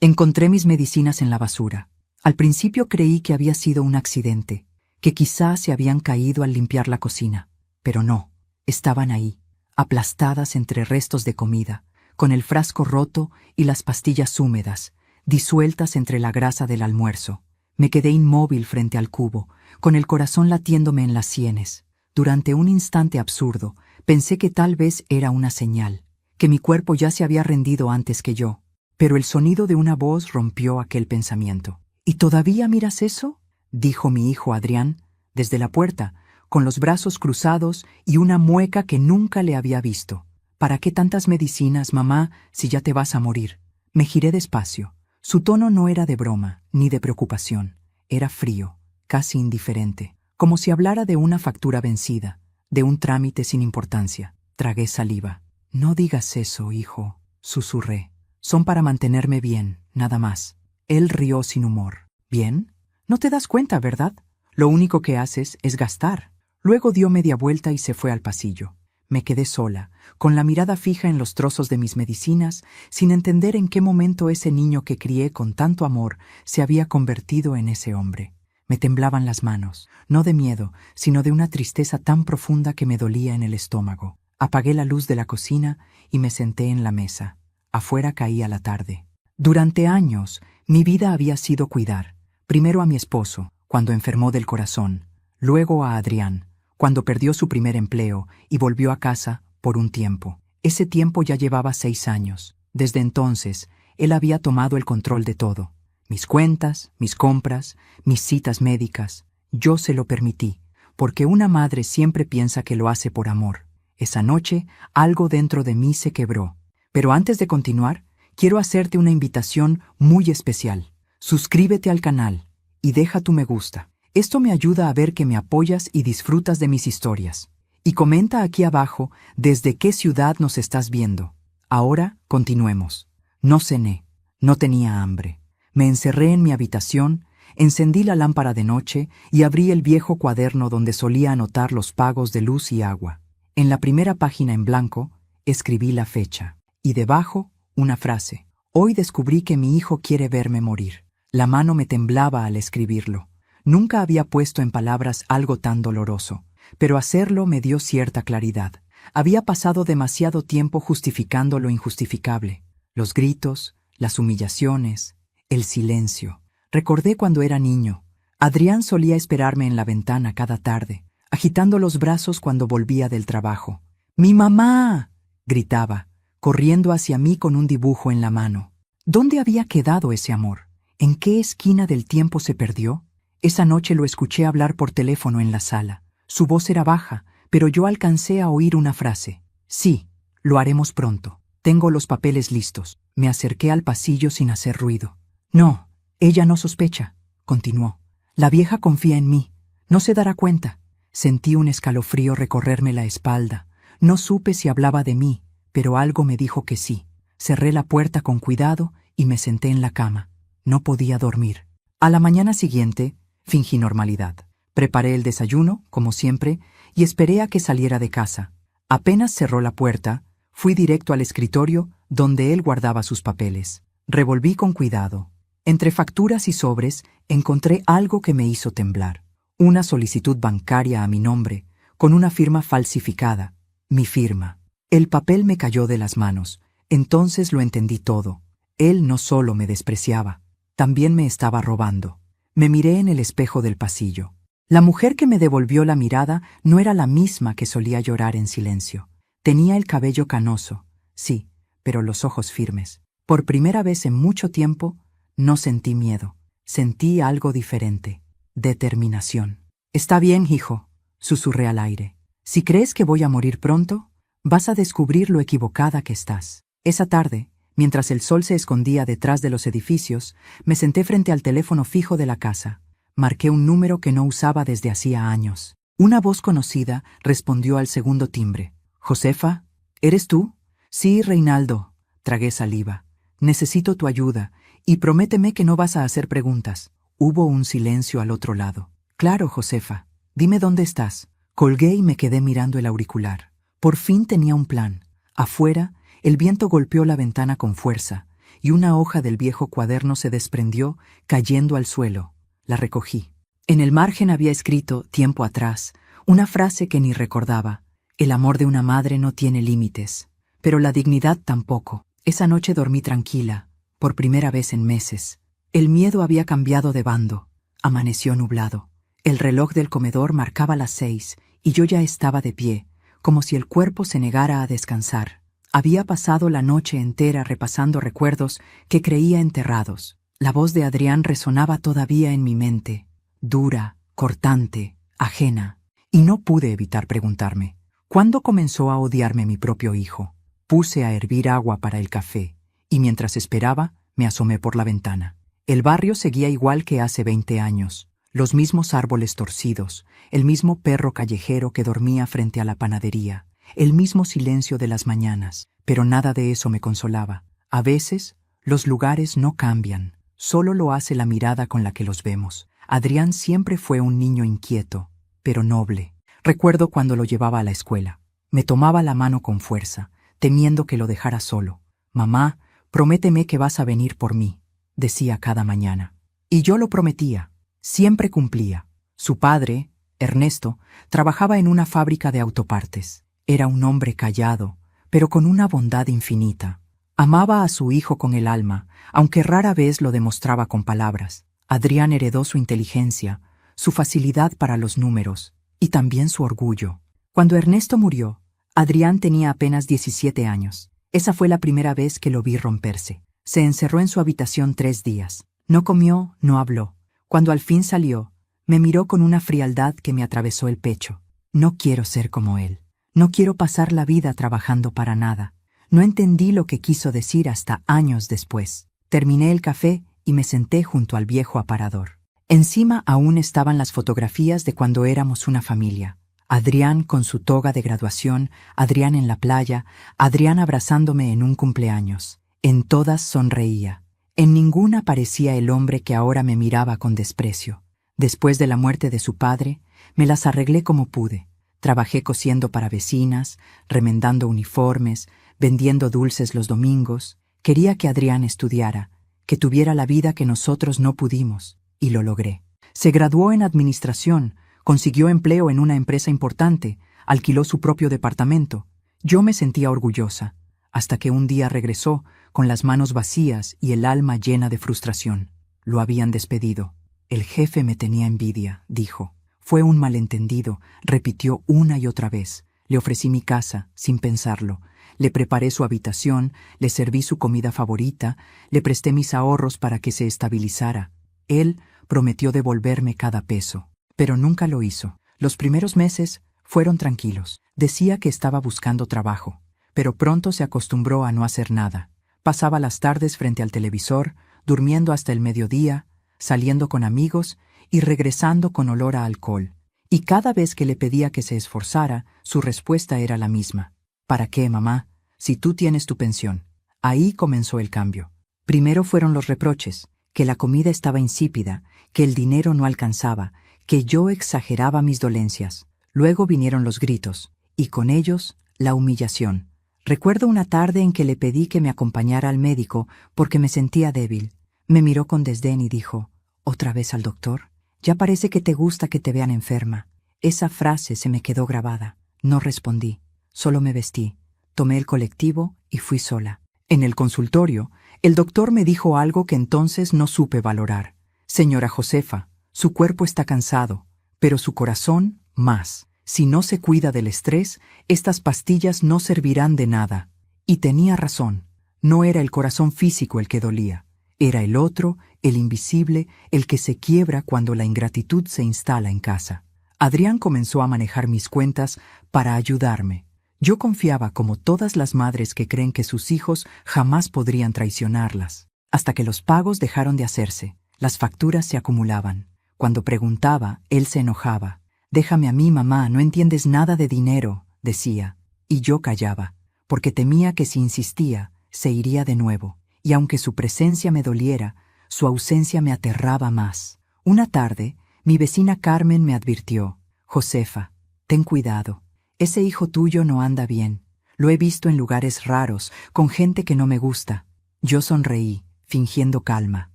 Encontré mis medicinas en la basura. Al principio creí que había sido un accidente, que quizás se habían caído al limpiar la cocina, pero no, estaban ahí, aplastadas entre restos de comida, con el frasco roto y las pastillas húmedas, disueltas entre la grasa del almuerzo. Me quedé inmóvil frente al cubo, con el corazón latiéndome en las sienes. Durante un instante absurdo, pensé que tal vez era una señal, que mi cuerpo ya se había rendido antes que yo. Pero el sonido de una voz rompió aquel pensamiento. ¿Y todavía miras eso?, dijo mi hijo Adrián, desde la puerta, con los brazos cruzados y una mueca que nunca le había visto. ¿Para qué tantas medicinas, mamá, si ya te vas a morir? Me giré despacio. Su tono no era de broma, ni de preocupación. Era frío, casi indiferente, como si hablara de una factura vencida, de un trámite sin importancia. Tragué saliva. No digas eso, hijo, susurré. Son para mantenerme bien, nada más. Él rió sin humor. ¿Bien? No te das cuenta, ¿verdad? Lo único que haces es gastar. Luego dio media vuelta y se fue al pasillo. Me quedé sola, con la mirada fija en los trozos de mis medicinas, sin entender en qué momento ese niño que crié con tanto amor se había convertido en ese hombre. Me temblaban las manos, no de miedo, sino de una tristeza tan profunda que me dolía en el estómago. Apagué la luz de la cocina y me senté en la mesa. Afuera caía la tarde. Durante años, mi vida había sido cuidar. Primero a mi esposo, cuando enfermó del corazón. Luego a Adrián, cuando perdió su primer empleo y volvió a casa por un tiempo. Ese tiempo ya llevaba 6 años. Desde entonces, él había tomado el control de todo. Mis cuentas, mis compras, mis citas médicas. Yo se lo permití, porque una madre siempre piensa que lo hace por amor. Esa noche, algo dentro de mí se quebró. Pero antes de continuar, quiero hacerte una invitación muy especial. Suscríbete al canal y deja tu me gusta. Esto me ayuda a ver que me apoyas y disfrutas de mis historias. Y comenta aquí abajo desde qué ciudad nos estás viendo. Ahora, continuemos. No cené, no tenía hambre. Me encerré en mi habitación, encendí la lámpara de noche y abrí el viejo cuaderno donde solía anotar los pagos de luz y agua. En la primera página en blanco, escribí la fecha. Y debajo, una frase. Hoy descubrí que mi hijo quiere verme morir. La mano me temblaba al escribirlo. Nunca había puesto en palabras algo tan doloroso, pero hacerlo me dio cierta claridad. Había pasado demasiado tiempo justificando lo injustificable. Los gritos, las humillaciones, el silencio. Recordé cuando era niño. Adrián solía esperarme en la ventana cada tarde, agitando los brazos cuando volvía del trabajo. ¡Mi mamá!, gritaba, corriendo hacia mí con un dibujo en la mano. ¿Dónde había quedado ese amor? ¿En qué esquina del tiempo se perdió? Esa noche lo escuché hablar por teléfono en la sala. Su voz era baja, pero yo alcancé a oír una frase. Sí, lo haremos pronto. Tengo los papeles listos. Me acerqué al pasillo sin hacer ruido. No, ella no sospecha, continuó. La vieja confía en mí. No se dará cuenta. Sentí un escalofrío recorrerme la espalda. No supe si hablaba de mí, pero algo me dijo que sí. Cerré la puerta con cuidado y me senté en la cama. No podía dormir. A la mañana siguiente, fingí normalidad. Preparé el desayuno, como siempre, y esperé a que saliera de casa. Apenas cerró la puerta, fui directo al escritorio, donde él guardaba sus papeles. Revolví con cuidado. Entre facturas y sobres, encontré algo que me hizo temblar. Una solicitud bancaria a mi nombre, con una firma falsificada. Mi firma. El papel me cayó de las manos. Entonces lo entendí todo. Él no solo me despreciaba, también me estaba robando. Me miré en el espejo del pasillo. La mujer que me devolvió la mirada no era la misma que solía llorar en silencio. Tenía el cabello canoso, sí, pero los ojos firmes. Por primera vez en mucho tiempo, no sentí miedo. Sentí algo diferente. Determinación. Está bien, hijo, susurré al aire. Si crees que voy a morir pronto, vas a descubrir lo equivocada que estás. Esa tarde, mientras el sol se escondía detrás de los edificios, me senté frente al teléfono fijo de la casa. Marqué un número que no usaba desde hacía años. Una voz conocida respondió al segundo timbre. «Josefa, ¿eres tú?» «Sí, Reinaldo», tragué saliva. «Necesito tu ayuda, y prométeme que no vas a hacer preguntas». Hubo un silencio al otro lado. «Claro, Josefa. Dime dónde estás». Colgué y me quedé mirando el auricular. Por fin tenía un plan. Afuera, el viento golpeó la ventana con fuerza, y una hoja del viejo cuaderno se desprendió, cayendo al suelo. La recogí. En el margen había escrito, tiempo atrás, una frase que ni recordaba. El amor de una madre no tiene límites, pero la dignidad tampoco. Esa noche dormí tranquila, por primera vez en meses. El miedo había cambiado de bando. Amaneció nublado. El reloj del comedor marcaba las 6, y yo ya estaba de pie, como si el cuerpo se negara a descansar. Había pasado la noche entera repasando recuerdos que creía enterrados. La voz de Adrián resonaba todavía en mi mente, dura, cortante, ajena, y no pude evitar preguntarme, ¿cuándo comenzó a odiarme mi propio hijo? Puse a hervir agua para el café, y mientras esperaba, me asomé por la ventana. El barrio seguía igual que hace 20 años. Los mismos árboles torcidos, el mismo perro callejero que dormía frente a la panadería, el mismo silencio de las mañanas, pero nada de eso me consolaba. A veces, los lugares no cambian, solo lo hace la mirada con la que los vemos. Adrián siempre fue un niño inquieto, pero noble. Recuerdo cuando lo llevaba a la escuela. Me tomaba la mano con fuerza, temiendo que lo dejara solo. «Mamá, prométeme que vas a venir por mí», decía cada mañana. Y yo lo prometía. Siempre cumplía. Su padre, Ernesto, trabajaba en una fábrica de autopartes. Era un hombre callado, pero con una bondad infinita. Amaba a su hijo con el alma, aunque rara vez lo demostraba con palabras. Adrián heredó su inteligencia, su facilidad para los números, y también su orgullo. Cuando Ernesto murió, Adrián tenía apenas 17 años. Esa fue la primera vez que lo vi romperse. Se encerró en su habitación 3 días. No comió, no habló. Cuando al fin salió, me miró con una frialdad que me atravesó el pecho. No quiero ser como él. No quiero pasar la vida trabajando para nada. No entendí lo que quiso decir hasta años después. Terminé el café y me senté junto al viejo aparador. Encima aún estaban las fotografías de cuando éramos una familia. Adrián con su toga de graduación, Adrián en la playa, Adrián abrazándome en un cumpleaños. En todas sonreía. En ninguna parecía el hombre que ahora me miraba con desprecio. Después de la muerte de su padre, me las arreglé como pude. Trabajé cosiendo para vecinas, remendando uniformes, vendiendo dulces los domingos. Quería que Adrián estudiara, que tuviera la vida que nosotros no pudimos, y lo logré. Se graduó en administración, consiguió empleo en una empresa importante, alquiló su propio departamento. Yo me sentía orgullosa, hasta que un día regresó, con las manos vacías y el alma llena de frustración. Lo habían despedido. El jefe me tenía envidia, dijo. Fue un malentendido, repitió una y otra vez. Le ofrecí mi casa, sin pensarlo. Le preparé su habitación, le serví su comida favorita, le presté mis ahorros para que se estabilizara. Él prometió devolverme cada peso, pero nunca lo hizo. Los primeros meses fueron tranquilos. Decía que estaba buscando trabajo, pero pronto se acostumbró a no hacer nada. Pasaba las tardes frente al televisor, durmiendo hasta el mediodía, saliendo con amigos y regresando con olor a alcohol. Y cada vez que le pedía que se esforzara, su respuesta era la misma. ¿Para qué, mamá? Si tú tienes tu pensión. Ahí comenzó el cambio. Primero fueron los reproches, que la comida estaba insípida, que el dinero no alcanzaba, que yo exageraba mis dolencias. Luego vinieron los gritos, y con ellos la humillación. Recuerdo una tarde en que le pedí que me acompañara al médico porque me sentía débil. Me miró con desdén y dijo, ¿otra vez al doctor? Ya parece que te gusta que te vean enferma. Esa frase se me quedó grabada. No respondí, solo me vestí, tomé el colectivo y fui sola. En el consultorio, el doctor me dijo algo que entonces no supe valorar. Señora Josefa, su cuerpo está cansado, pero su corazón más. Si no se cuida del estrés, estas pastillas no servirán de nada. Y tenía razón. No era el corazón físico el que dolía. Era el otro, el invisible, el que se quiebra cuando la ingratitud se instala en casa. Adrián comenzó a manejar mis cuentas para ayudarme. Yo confiaba como todas las madres que creen que sus hijos jamás podrían traicionarlas. Hasta que los pagos dejaron de hacerse. Las facturas se acumulaban. Cuando preguntaba, él se enojaba. «Déjame a mí, mamá, no entiendes nada de dinero», decía. Y yo callaba, porque temía que si insistía, se iría de nuevo. Y aunque su presencia me doliera, su ausencia me aterraba más. Una tarde, mi vecina Carmen me advirtió, «Josefa, ten cuidado. Ese hijo tuyo no anda bien. Lo he visto en lugares raros, con gente que no me gusta». Yo sonreí. fingiendo calma.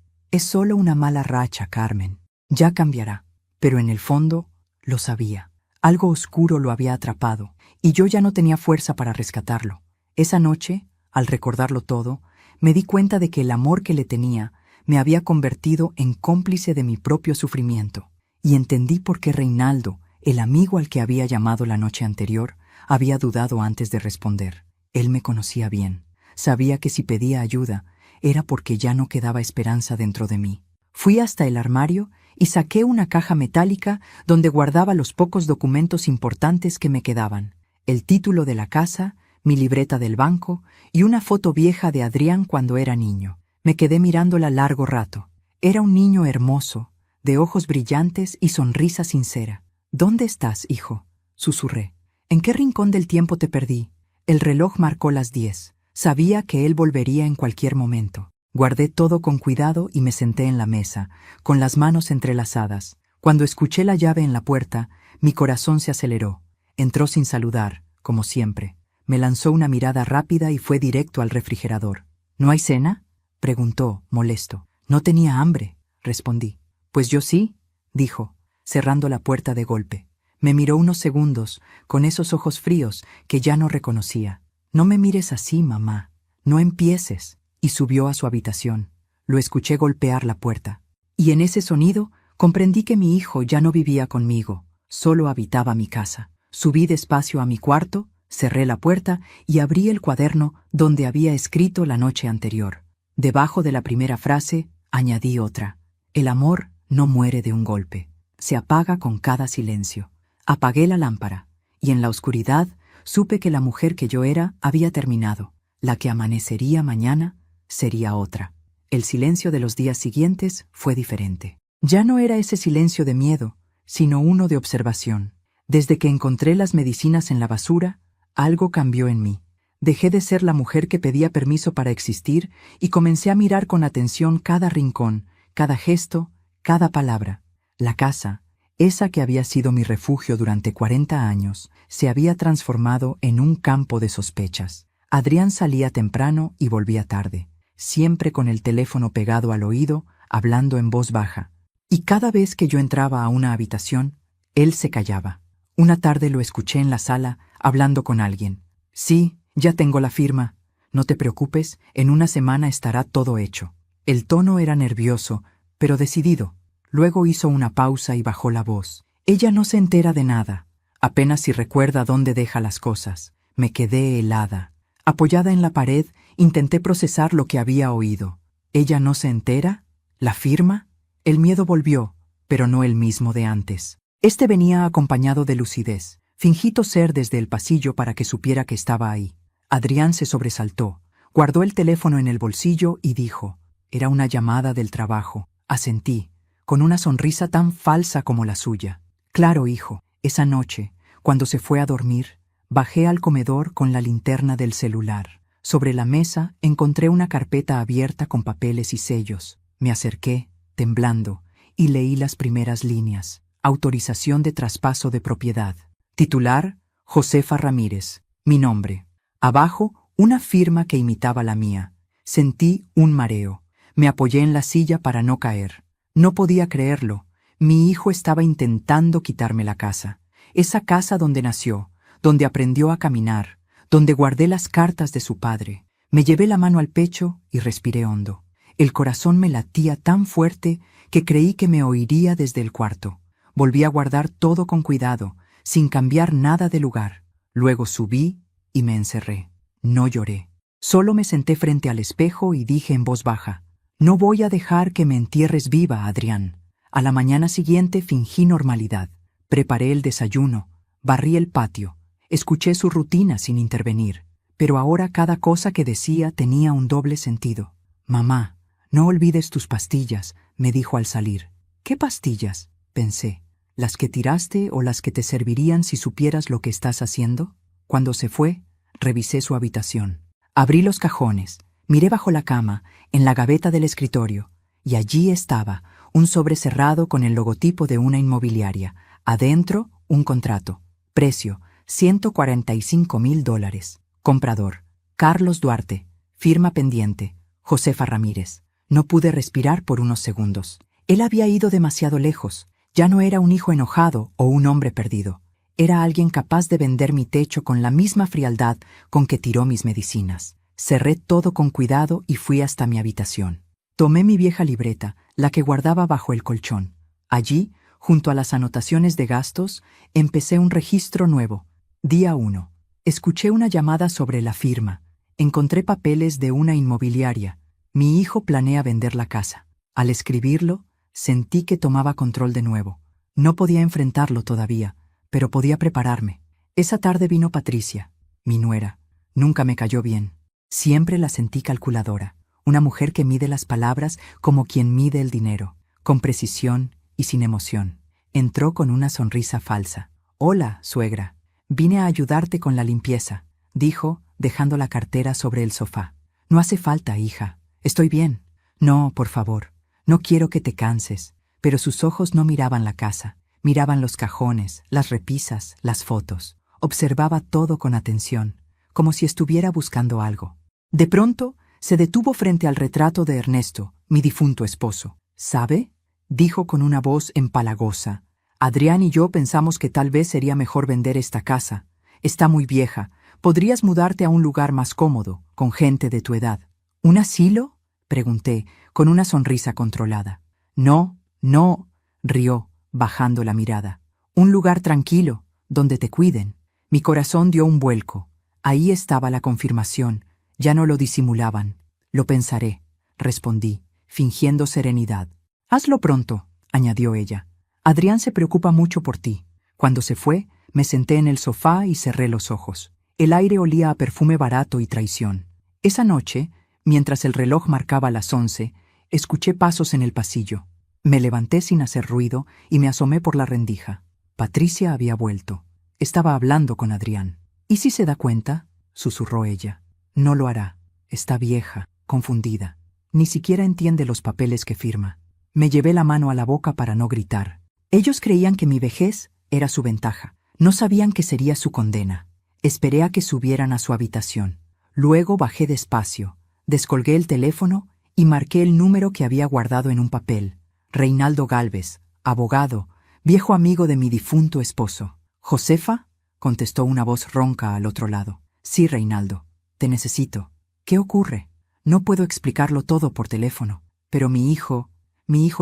Es solo una mala racha, Carmen. Ya cambiará. Pero en el fondo, lo sabía. Algo oscuro lo había atrapado, y yo ya no tenía fuerza para rescatarlo. Esa noche, al recordarlo todo, me di cuenta de que el amor que le tenía me había convertido en cómplice de mi propio sufrimiento, y entendí por qué Reinaldo, el amigo al que había llamado la noche anterior, había dudado antes de responder. Él me conocía bien. Sabía que si pedía ayuda, era porque ya no quedaba esperanza dentro de mí. Fui hasta el armario y saqué una caja metálica donde guardaba los pocos documentos importantes que me quedaban: el título de la casa, mi libreta del banco y una foto vieja de Adrián cuando era niño. Me quedé mirándola largo rato. Era un niño hermoso, de ojos brillantes y sonrisa sincera. «¿Dónde estás, hijo?», susurré. «¿En qué rincón del tiempo te perdí?». El reloj marcó las 10. Sabía que él volvería en cualquier momento. Guardé todo con cuidado y me senté en la mesa, con las manos entrelazadas. Cuando escuché la llave en la puerta, mi corazón se aceleró. Entró sin saludar, como siempre. Me lanzó una mirada rápida y fue directo al refrigerador. «¿No hay cena?», preguntó, molesto. «No tenía hambre», respondí. «Pues yo sí», dijo, cerrando la puerta de golpe. Me miró unos segundos, con esos ojos fríos que ya no reconocía. «No me mires así, mamá. No empieces», y subió a su habitación. Lo escuché golpear la puerta. Y en ese sonido comprendí que mi hijo ya no vivía conmigo, solo habitaba mi casa. Subí despacio a mi cuarto, cerré la puerta y abrí el cuaderno donde había escrito la noche anterior. Debajo de la primera frase, añadí otra: «El amor no muere de un golpe, se apaga con cada silencio». Apagué la lámpara, y en la oscuridad supe que la mujer que yo era había terminado. La que amanecería mañana sería otra. El silencio de los días siguientes fue diferente. Ya no era ese silencio de miedo, sino uno de observación. Desde que encontré las medicinas en la basura, algo cambió en mí. Dejé de ser la mujer que pedía permiso para existir y comencé a mirar con atención cada rincón, cada gesto, cada palabra. La casa, esa que había sido mi refugio durante 40 años, se había transformado en un campo de sospechas. Adrián salía temprano y volvía tarde, siempre con el teléfono pegado al oído, hablando en voz baja. Y cada vez que yo entraba a una habitación, él se callaba. Una tarde lo escuché en la sala, hablando con alguien. «Sí, ya tengo la firma. No te preocupes, en una semana estará todo hecho». El tono era nervioso, pero decidido. Luego hizo una pausa y bajó la voz. «Ella no se entera de nada. Apenas si recuerda dónde deja las cosas». Me quedé helada. Apoyada en la pared, intenté procesar lo que había oído. «¿Ella no se entera? ¿La firma?». El miedo volvió, pero no el mismo de antes. Este venía acompañado de lucidez. Fingí toser desde el pasillo para que supiera que estaba ahí. Adrián se sobresaltó, guardó el teléfono en el bolsillo y dijo: «Era una llamada del trabajo». Asentí, con una sonrisa tan falsa como la suya. «Claro, hijo». Esa noche, cuando se fue a dormir, bajé al comedor con la linterna del celular. Sobre la mesa encontré una carpeta abierta con papeles y sellos. Me acerqué, temblando, y leí las primeras líneas. Autorización de traspaso de propiedad. Titular: Josefa Ramírez. Mi nombre. Abajo, una firma que imitaba la mía. Sentí un mareo. Me apoyé en la silla para no caer. No podía creerlo. Mi hijo estaba intentando quitarme la casa. Esa casa donde nació, donde aprendió a caminar, donde guardé las cartas de su padre. Me llevé la mano al pecho y respiré hondo. El corazón me latía tan fuerte que creí que me oiría desde el cuarto. Volví a guardar todo con cuidado, sin cambiar nada de lugar. Luego subí y me encerré. No lloré. Solo me senté frente al espejo y dije en voz baja: «No voy a dejar que me entierres viva, Adrián». A la mañana siguiente fingí normalidad. Preparé el desayuno, barrí el patio, escuché su rutina sin intervenir. Pero ahora cada cosa que decía tenía un doble sentido. «Mamá, no olvides tus pastillas», me dijo al salir. «¿Qué pastillas?», pensé. «¿Las que tiraste o las que te servirían si supieras lo que estás haciendo?». Cuando se fue, revisé su habitación. Abrí los cajones, miré bajo la cama, en la gaveta del escritorio, y allí estaba, un sobre cerrado con el logotipo de una inmobiliaria. Adentro, un contrato. Precio: $145,000. Comprador: Carlos Duarte. Firma pendiente: Josefa Ramírez. No pude respirar por unos segundos. Él había ido demasiado lejos. Ya no era un hijo enojado o un hombre perdido. Era alguien capaz de vender mi techo con la misma frialdad con que tiró mis medicinas. Cerré todo con cuidado y fui hasta mi habitación. Tomé mi vieja libreta, la que guardaba bajo el colchón. Allí, junto a las anotaciones de gastos, empecé un registro nuevo. Día 1. Escuché una llamada sobre la firma. Encontré papeles de una inmobiliaria. Mi hijo planea vender la casa. Al escribirlo, sentí que tomaba control de nuevo. No podía enfrentarlo todavía, pero podía prepararme. Esa tarde vino Patricia, mi nuera. Nunca me cayó bien. Siempre la sentí calculadora. Una mujer que mide las palabras como quien mide el dinero, con precisión y sin emoción. Entró con una sonrisa falsa. «Hola, suegra. Vine a ayudarte con la limpieza», dijo, dejando la cartera sobre el sofá. «No hace falta, hija. Estoy bien». «No, por favor. No quiero que te canses». Pero sus ojos no miraban la casa. Miraban los cajones, las repisas, las fotos. Observaba todo con atención, como si estuviera buscando algo. De pronto, se detuvo frente al retrato de Ernesto, mi difunto esposo. «¿Sabe?», dijo con una voz empalagosa. «Adrián y yo pensamos que tal vez sería mejor vender esta casa. Está muy vieja. Podrías mudarte a un lugar más cómodo, con gente de tu edad». «¿Un asilo?», pregunté, con una sonrisa controlada. «No, no», rió, bajando la mirada. «Un lugar tranquilo, donde te cuiden». Mi corazón dio un vuelco. Ahí estaba la confirmación. Ya no lo disimulaban. «Lo pensaré», respondí, fingiendo serenidad. «Hazlo pronto», añadió ella. «Adrián se preocupa mucho por ti». Cuando se fue, me senté en el sofá y cerré los ojos. El aire olía a perfume barato y traición. Esa noche, mientras el reloj marcaba las 11, escuché pasos en el pasillo. Me levanté sin hacer ruido y me asomé por la rendija. Patricia había vuelto. Estaba hablando con Adrián. «¿Y si se da cuenta?», susurró ella. «No lo hará. Está vieja, confundida. Ni siquiera entiende los papeles que firma». Me llevé la mano a la boca para no gritar. Ellos creían que mi vejez era su ventaja. No sabían que sería su condena. Esperé a que subieran a su habitación. Luego bajé despacio, descolgué el teléfono y marqué el número que había guardado en un papel. Reinaldo Gálvez, abogado, viejo amigo de mi difunto esposo. «¿Josefa?», contestó una voz ronca al otro lado. «Sí, Reinaldo. Te necesito». «¿Qué ocurre?». «No puedo explicarlo todo por teléfono, pero mi hijo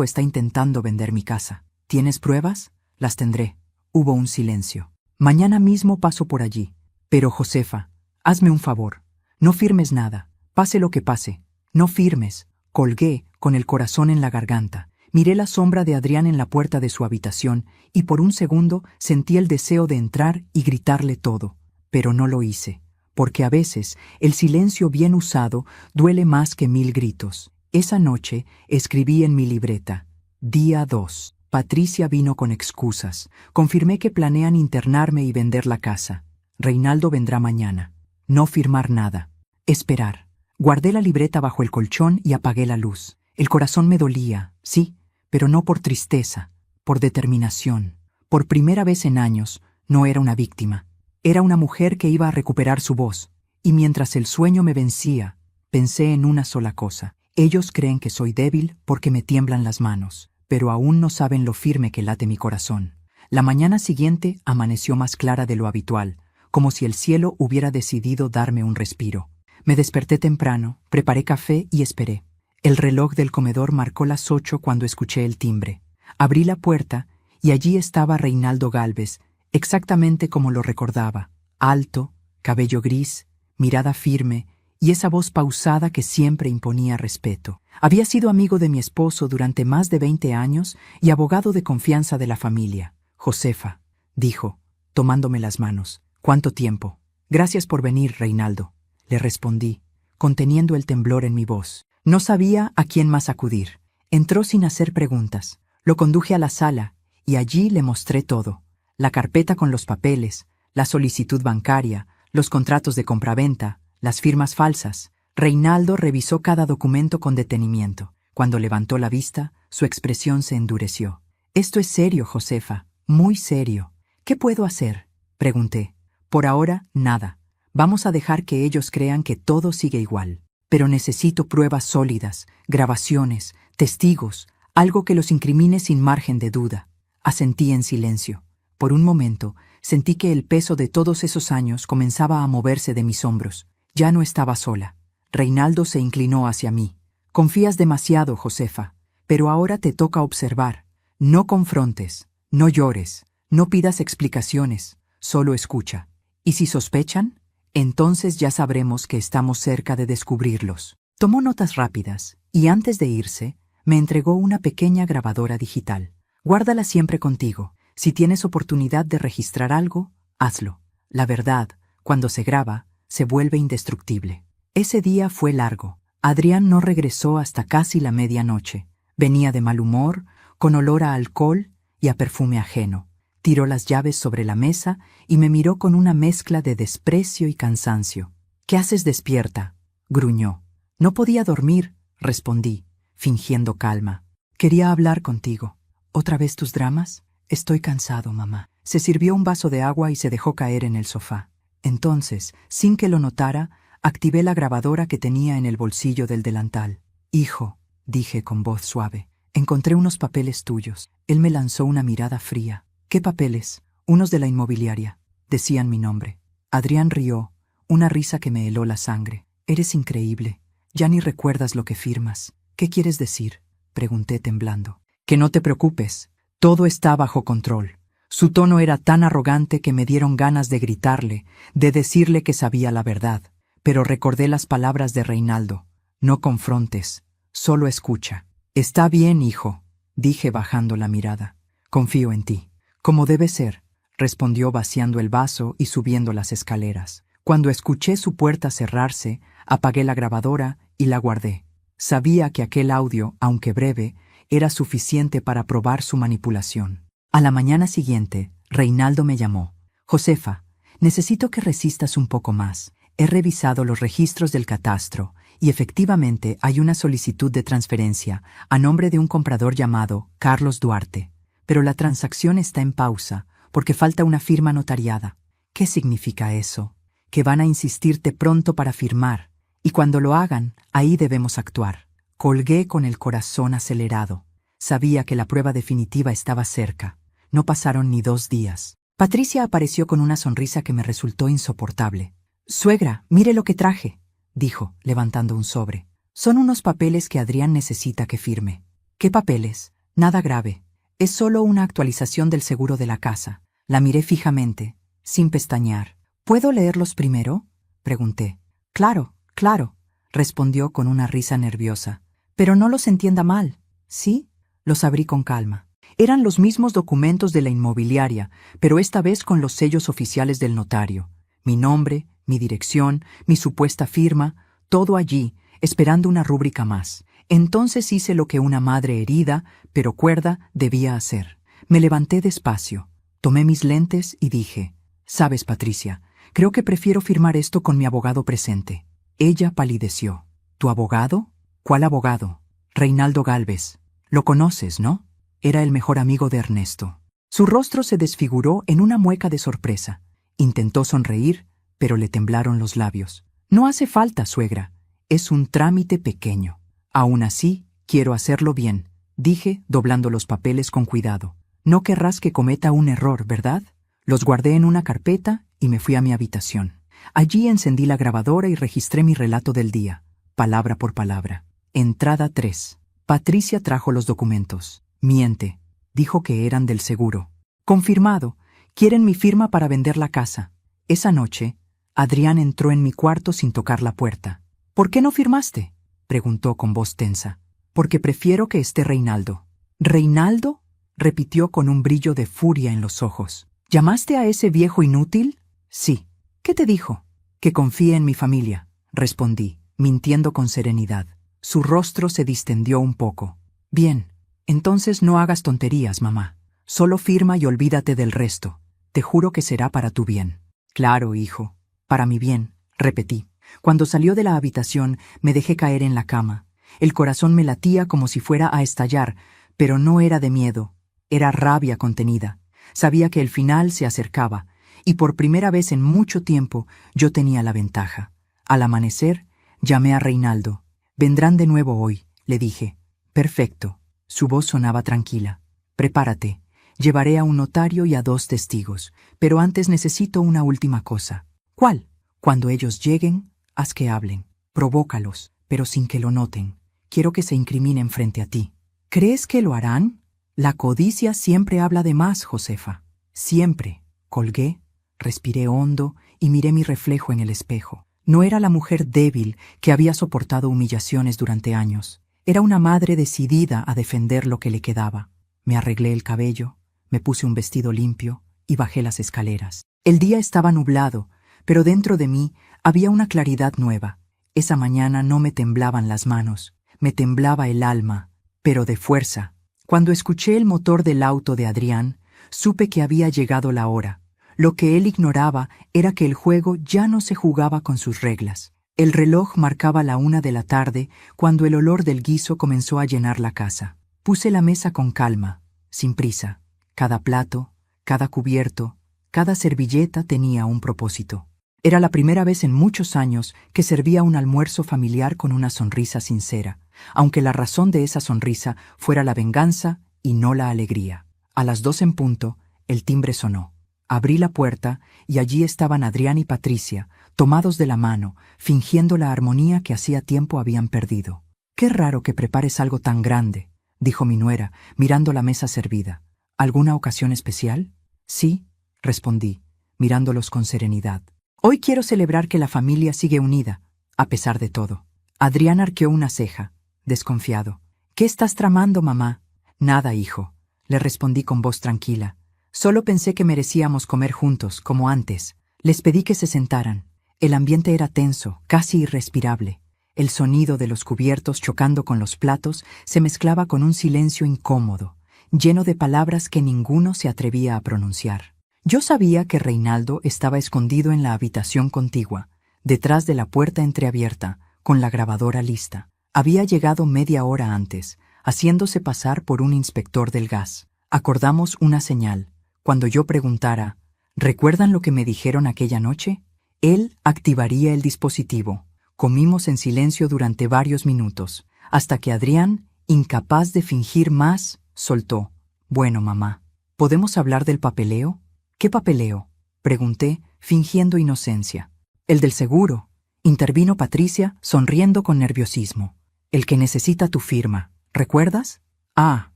está intentando vender mi casa». «¿Tienes pruebas?». «Las tendré». Hubo un silencio. «Mañana mismo paso por allí». «Pero, Josefa, hazme un favor. No firmes nada. Pase lo que pase. No firmes». Colgué, con el corazón en la garganta. Miré la sombra de Adrián en la puerta de su habitación y por un segundo sentí el deseo de entrar y gritarle todo. Pero no lo hice, porque a veces el silencio bien usado duele más que 1000 gritos. Esa noche escribí en mi libreta: Día 2. Patricia vino con excusas. Confirmé que planean internarme y vender la casa. Reinaldo vendrá mañana. No firmar nada. Esperar. Guardé la libreta bajo el colchón y apagué la luz. El corazón me dolía, sí, pero no por tristeza, por determinación. Por primera vez en años, no era una víctima. Era una mujer que iba a recuperar su voz. Y mientras el sueño me vencía, pensé en una sola cosa. Ellos creen que soy débil porque me tiemblan las manos, pero aún no saben lo firme que late mi corazón. La mañana siguiente amaneció más clara de lo habitual, como si el cielo hubiera decidido darme un respiro. Me desperté temprano, preparé café y esperé. El reloj del comedor marcó las 8 cuando escuché el timbre. Abrí la puerta y allí estaba Reinaldo Gálvez, exactamente como lo recordaba. Alto, cabello gris, mirada firme y esa voz pausada que siempre imponía respeto. Había sido amigo de mi esposo durante más de 20 años y abogado de confianza de la familia. «Josefa», dijo, tomándome las manos. «¿Cuánto tiempo?». «Gracias por venir, Reinaldo», le respondí, conteniendo el temblor en mi voz. No sabía a quién más acudir. Entró sin hacer preguntas. Lo conduje a la sala y allí le mostré todo. La carpeta con los papeles, la solicitud bancaria, los contratos de compraventa, las firmas falsas. Reinaldo revisó cada documento con detenimiento. Cuando levantó la vista, su expresión se endureció. «Esto es serio, Josefa, muy serio». «¿Qué puedo hacer?», pregunté. «Por ahora, nada. Vamos a dejar que ellos crean que todo sigue igual». Pero necesito pruebas sólidas, grabaciones, testigos, algo que los incrimine sin margen de duda. Asentí en silencio. Por un momento, sentí que el peso de todos esos años comenzaba a moverse de mis hombros. Ya no estaba sola. Reinaldo se inclinó hacia mí. Confías demasiado, Josefa, pero ahora te toca observar. No confrontes, no llores, no pidas explicaciones, solo escucha. ¿Y si sospechan? Entonces ya sabremos que estamos cerca de descubrirlos. Tomó notas rápidas y antes de irse, me entregó una pequeña grabadora digital. Guárdala siempre contigo. Si tienes oportunidad de registrar algo, hazlo. La verdad, cuando se graba, se vuelve indestructible. Ese día fue largo. Adrián no regresó hasta casi la medianoche. Venía de mal humor, con olor a alcohol y a perfume ajeno. Tiró las llaves sobre la mesa y me miró con una mezcla de desprecio y cansancio. «¿Qué haces despierta?», gruñó. «No podía dormir», respondí, fingiendo calma. «Quería hablar contigo». «¿Otra vez tus dramas?» «Estoy cansado, mamá». Se sirvió un vaso de agua y se dejó caer en el sofá. Entonces, sin que lo notara, activé la grabadora que tenía en el bolsillo del delantal. «Hijo», dije con voz suave, «encontré unos papeles tuyos». Él me lanzó una mirada fría. «¿Qué papeles?» «Unos de la inmobiliaria». Decían mi nombre. Adrián rió, una risa que me heló la sangre. «Eres increíble. Ya ni recuerdas lo que firmas». «¿Qué quieres decir?», pregunté temblando. «Que no te preocupes. Todo está bajo control». Su tono era tan arrogante que me dieron ganas de gritarle, de decirle que sabía la verdad. Pero recordé las palabras de Reinaldo. «No confrontes, solo escucha». «Está bien, hijo», dije bajando la mirada. «Confío en ti». «Como debe ser», respondió vaciando el vaso y subiendo las escaleras. Cuando escuché su puerta cerrarse, apagué la grabadora y la guardé. Sabía que aquel audio, aunque breve, era suficiente para probar su manipulación. A la mañana siguiente, Reinaldo me llamó. «Josefa, necesito que resistas un poco más. He revisado los registros del catastro y efectivamente hay una solicitud de transferencia a nombre de un comprador llamado Carlos Duarte. Pero la transacción está en pausa porque falta una firma notariada». «¿Qué significa eso?» «Que van a insistirte pronto para firmar, y cuando lo hagan, ahí debemos actuar». Colgué con el corazón acelerado. Sabía que la prueba definitiva estaba cerca. No pasaron ni 2 días. Patricia apareció con una sonrisa que me resultó insoportable. «Suegra, mire lo que traje», dijo, levantando un sobre. «Son unos papeles que Adrián necesita que firme». «¿Qué papeles?» «Nada grave. Es solo una actualización del seguro de la casa». La miré fijamente, sin pestañear. «¿Puedo leerlos primero?», pregunté. «Claro, claro», respondió con una risa nerviosa. «Pero no los entienda mal». «¿Sí?». Los abrí con calma. Eran los mismos documentos de la inmobiliaria, pero esta vez con los sellos oficiales del notario. Mi nombre, mi dirección, mi supuesta firma, todo allí, esperando una rúbrica más. Entonces hice lo que una madre herida, pero cuerda, debía hacer. Me levanté despacio, tomé mis lentes y dije: «Sabes, Patricia, creo que prefiero firmar esto con mi abogado presente». Ella palideció. «¿Tu abogado? ¿Cuál abogado?» «Reinaldo Gálvez. Lo conoces, ¿no? Era el mejor amigo de Ernesto». Su rostro se desfiguró en una mueca de sorpresa. Intentó sonreír, pero le temblaron los labios. «No hace falta, suegra. Es un trámite pequeño. Aún así, quiero hacerlo bien», dije, doblando los papeles con cuidado. «No querrás que cometa un error, ¿verdad?». Los guardé en una carpeta y me fui a mi habitación. Allí encendí la grabadora y registré mi relato del día, palabra por palabra. Entrada 3. Patricia trajo los documentos. «Miente», dijo que eran del seguro. «Confirmado. Quieren mi firma para vender la casa». Esa noche, Adrián entró en mi cuarto sin tocar la puerta. «¿Por qué no firmaste?», preguntó con voz tensa. «Porque prefiero que esté Reinaldo». «¿Reinaldo?», repitió con un brillo de furia en los ojos. «¿Llamaste a ese viejo inútil?». «Sí». «¿Qué te dijo?». «Que confíe en mi familia», respondí, mintiendo con serenidad. Su rostro se distendió un poco. «Bien, entonces no hagas tonterías, mamá. Solo firma y olvídate del resto. Te juro que será para tu bien». «Claro, hijo. Para mi bien», repetí. Cuando salió de la habitación, me dejé caer en la cama. El corazón me latía como si fuera a estallar, pero no era de miedo. Era rabia contenida. Sabía que el final se acercaba, y por primera vez en mucho tiempo yo tenía la ventaja. Al amanecer, Llamé a Reinaldo. Vendrán de nuevo hoy, le dije. Perfecto. Su voz sonaba tranquila. Prepárate. Llevaré a un notario y a 2 testigos, pero antes necesito una última cosa. ¿Cuál? Cuando ellos lleguen, haz que hablen. Provócalos, pero sin que lo noten. Quiero que se incriminen frente a ti. ¿Crees que lo harán? La codicia siempre habla de más, Josefa. Siempre. Colgué, respiré hondo y miré mi reflejo en el espejo. No era la mujer débil que había soportado humillaciones durante años. Era una madre decidida a defender lo que le quedaba. Me arreglé el cabello, me puse un vestido limpio y bajé las escaleras. El día estaba nublado, pero dentro de mí había una claridad nueva. Esa mañana no me temblaban las manos, me temblaba el alma, pero de fuerza. Cuando escuché el motor del auto de Adrián, supe que había llegado la hora. Lo que él ignoraba era que el juego ya no se jugaba con sus reglas. El reloj marcaba la 1 de la tarde cuando el olor del guiso comenzó a llenar la casa. Puse la mesa con calma, sin prisa. Cada plato, cada cubierto, cada servilleta tenía un propósito. Era la primera vez en muchos años que servía un almuerzo familiar con una sonrisa sincera, aunque la razón de esa sonrisa fuera la venganza y no la alegría. A las 2 en punto, el timbre sonó. Abrí la puerta y allí estaban Adrián y Patricia, tomados de la mano, fingiendo la armonía que hacía tiempo habían perdido. «Qué raro que prepares algo tan grande», dijo mi nuera, mirando la mesa servida. «¿Alguna ocasión especial?» «Sí», respondí, mirándolos con serenidad. «Hoy quiero celebrar que la familia sigue unida, a pesar de todo». Adrián arqueó una ceja, desconfiado. «¿Qué estás tramando, mamá?» «Nada, hijo», le respondí con voz tranquila. «Solo pensé que merecíamos comer juntos, como antes». Les pedí que se sentaran. El ambiente era tenso, casi irrespirable. El sonido de los cubiertos chocando con los platos se mezclaba con un silencio incómodo, lleno de palabras que ninguno se atrevía a pronunciar. Yo sabía que Reinaldo estaba escondido en la habitación contigua, detrás de la puerta entreabierta, con la grabadora lista. Había llegado media hora antes, haciéndose pasar por un inspector del gas. Acordamos una señal. Cuando yo preguntara, ¿recuerdan lo que me dijeron aquella noche? Él activaría el dispositivo. Comimos en silencio durante varios minutos, hasta que Adrián, incapaz de fingir más, soltó. «Bueno, mamá, ¿podemos hablar del papeleo?» «¿Qué papeleo?», pregunté, fingiendo inocencia. «El del seguro», intervino Patricia, sonriendo con nerviosismo. «El que necesita tu firma, ¿recuerdas?» «Ah,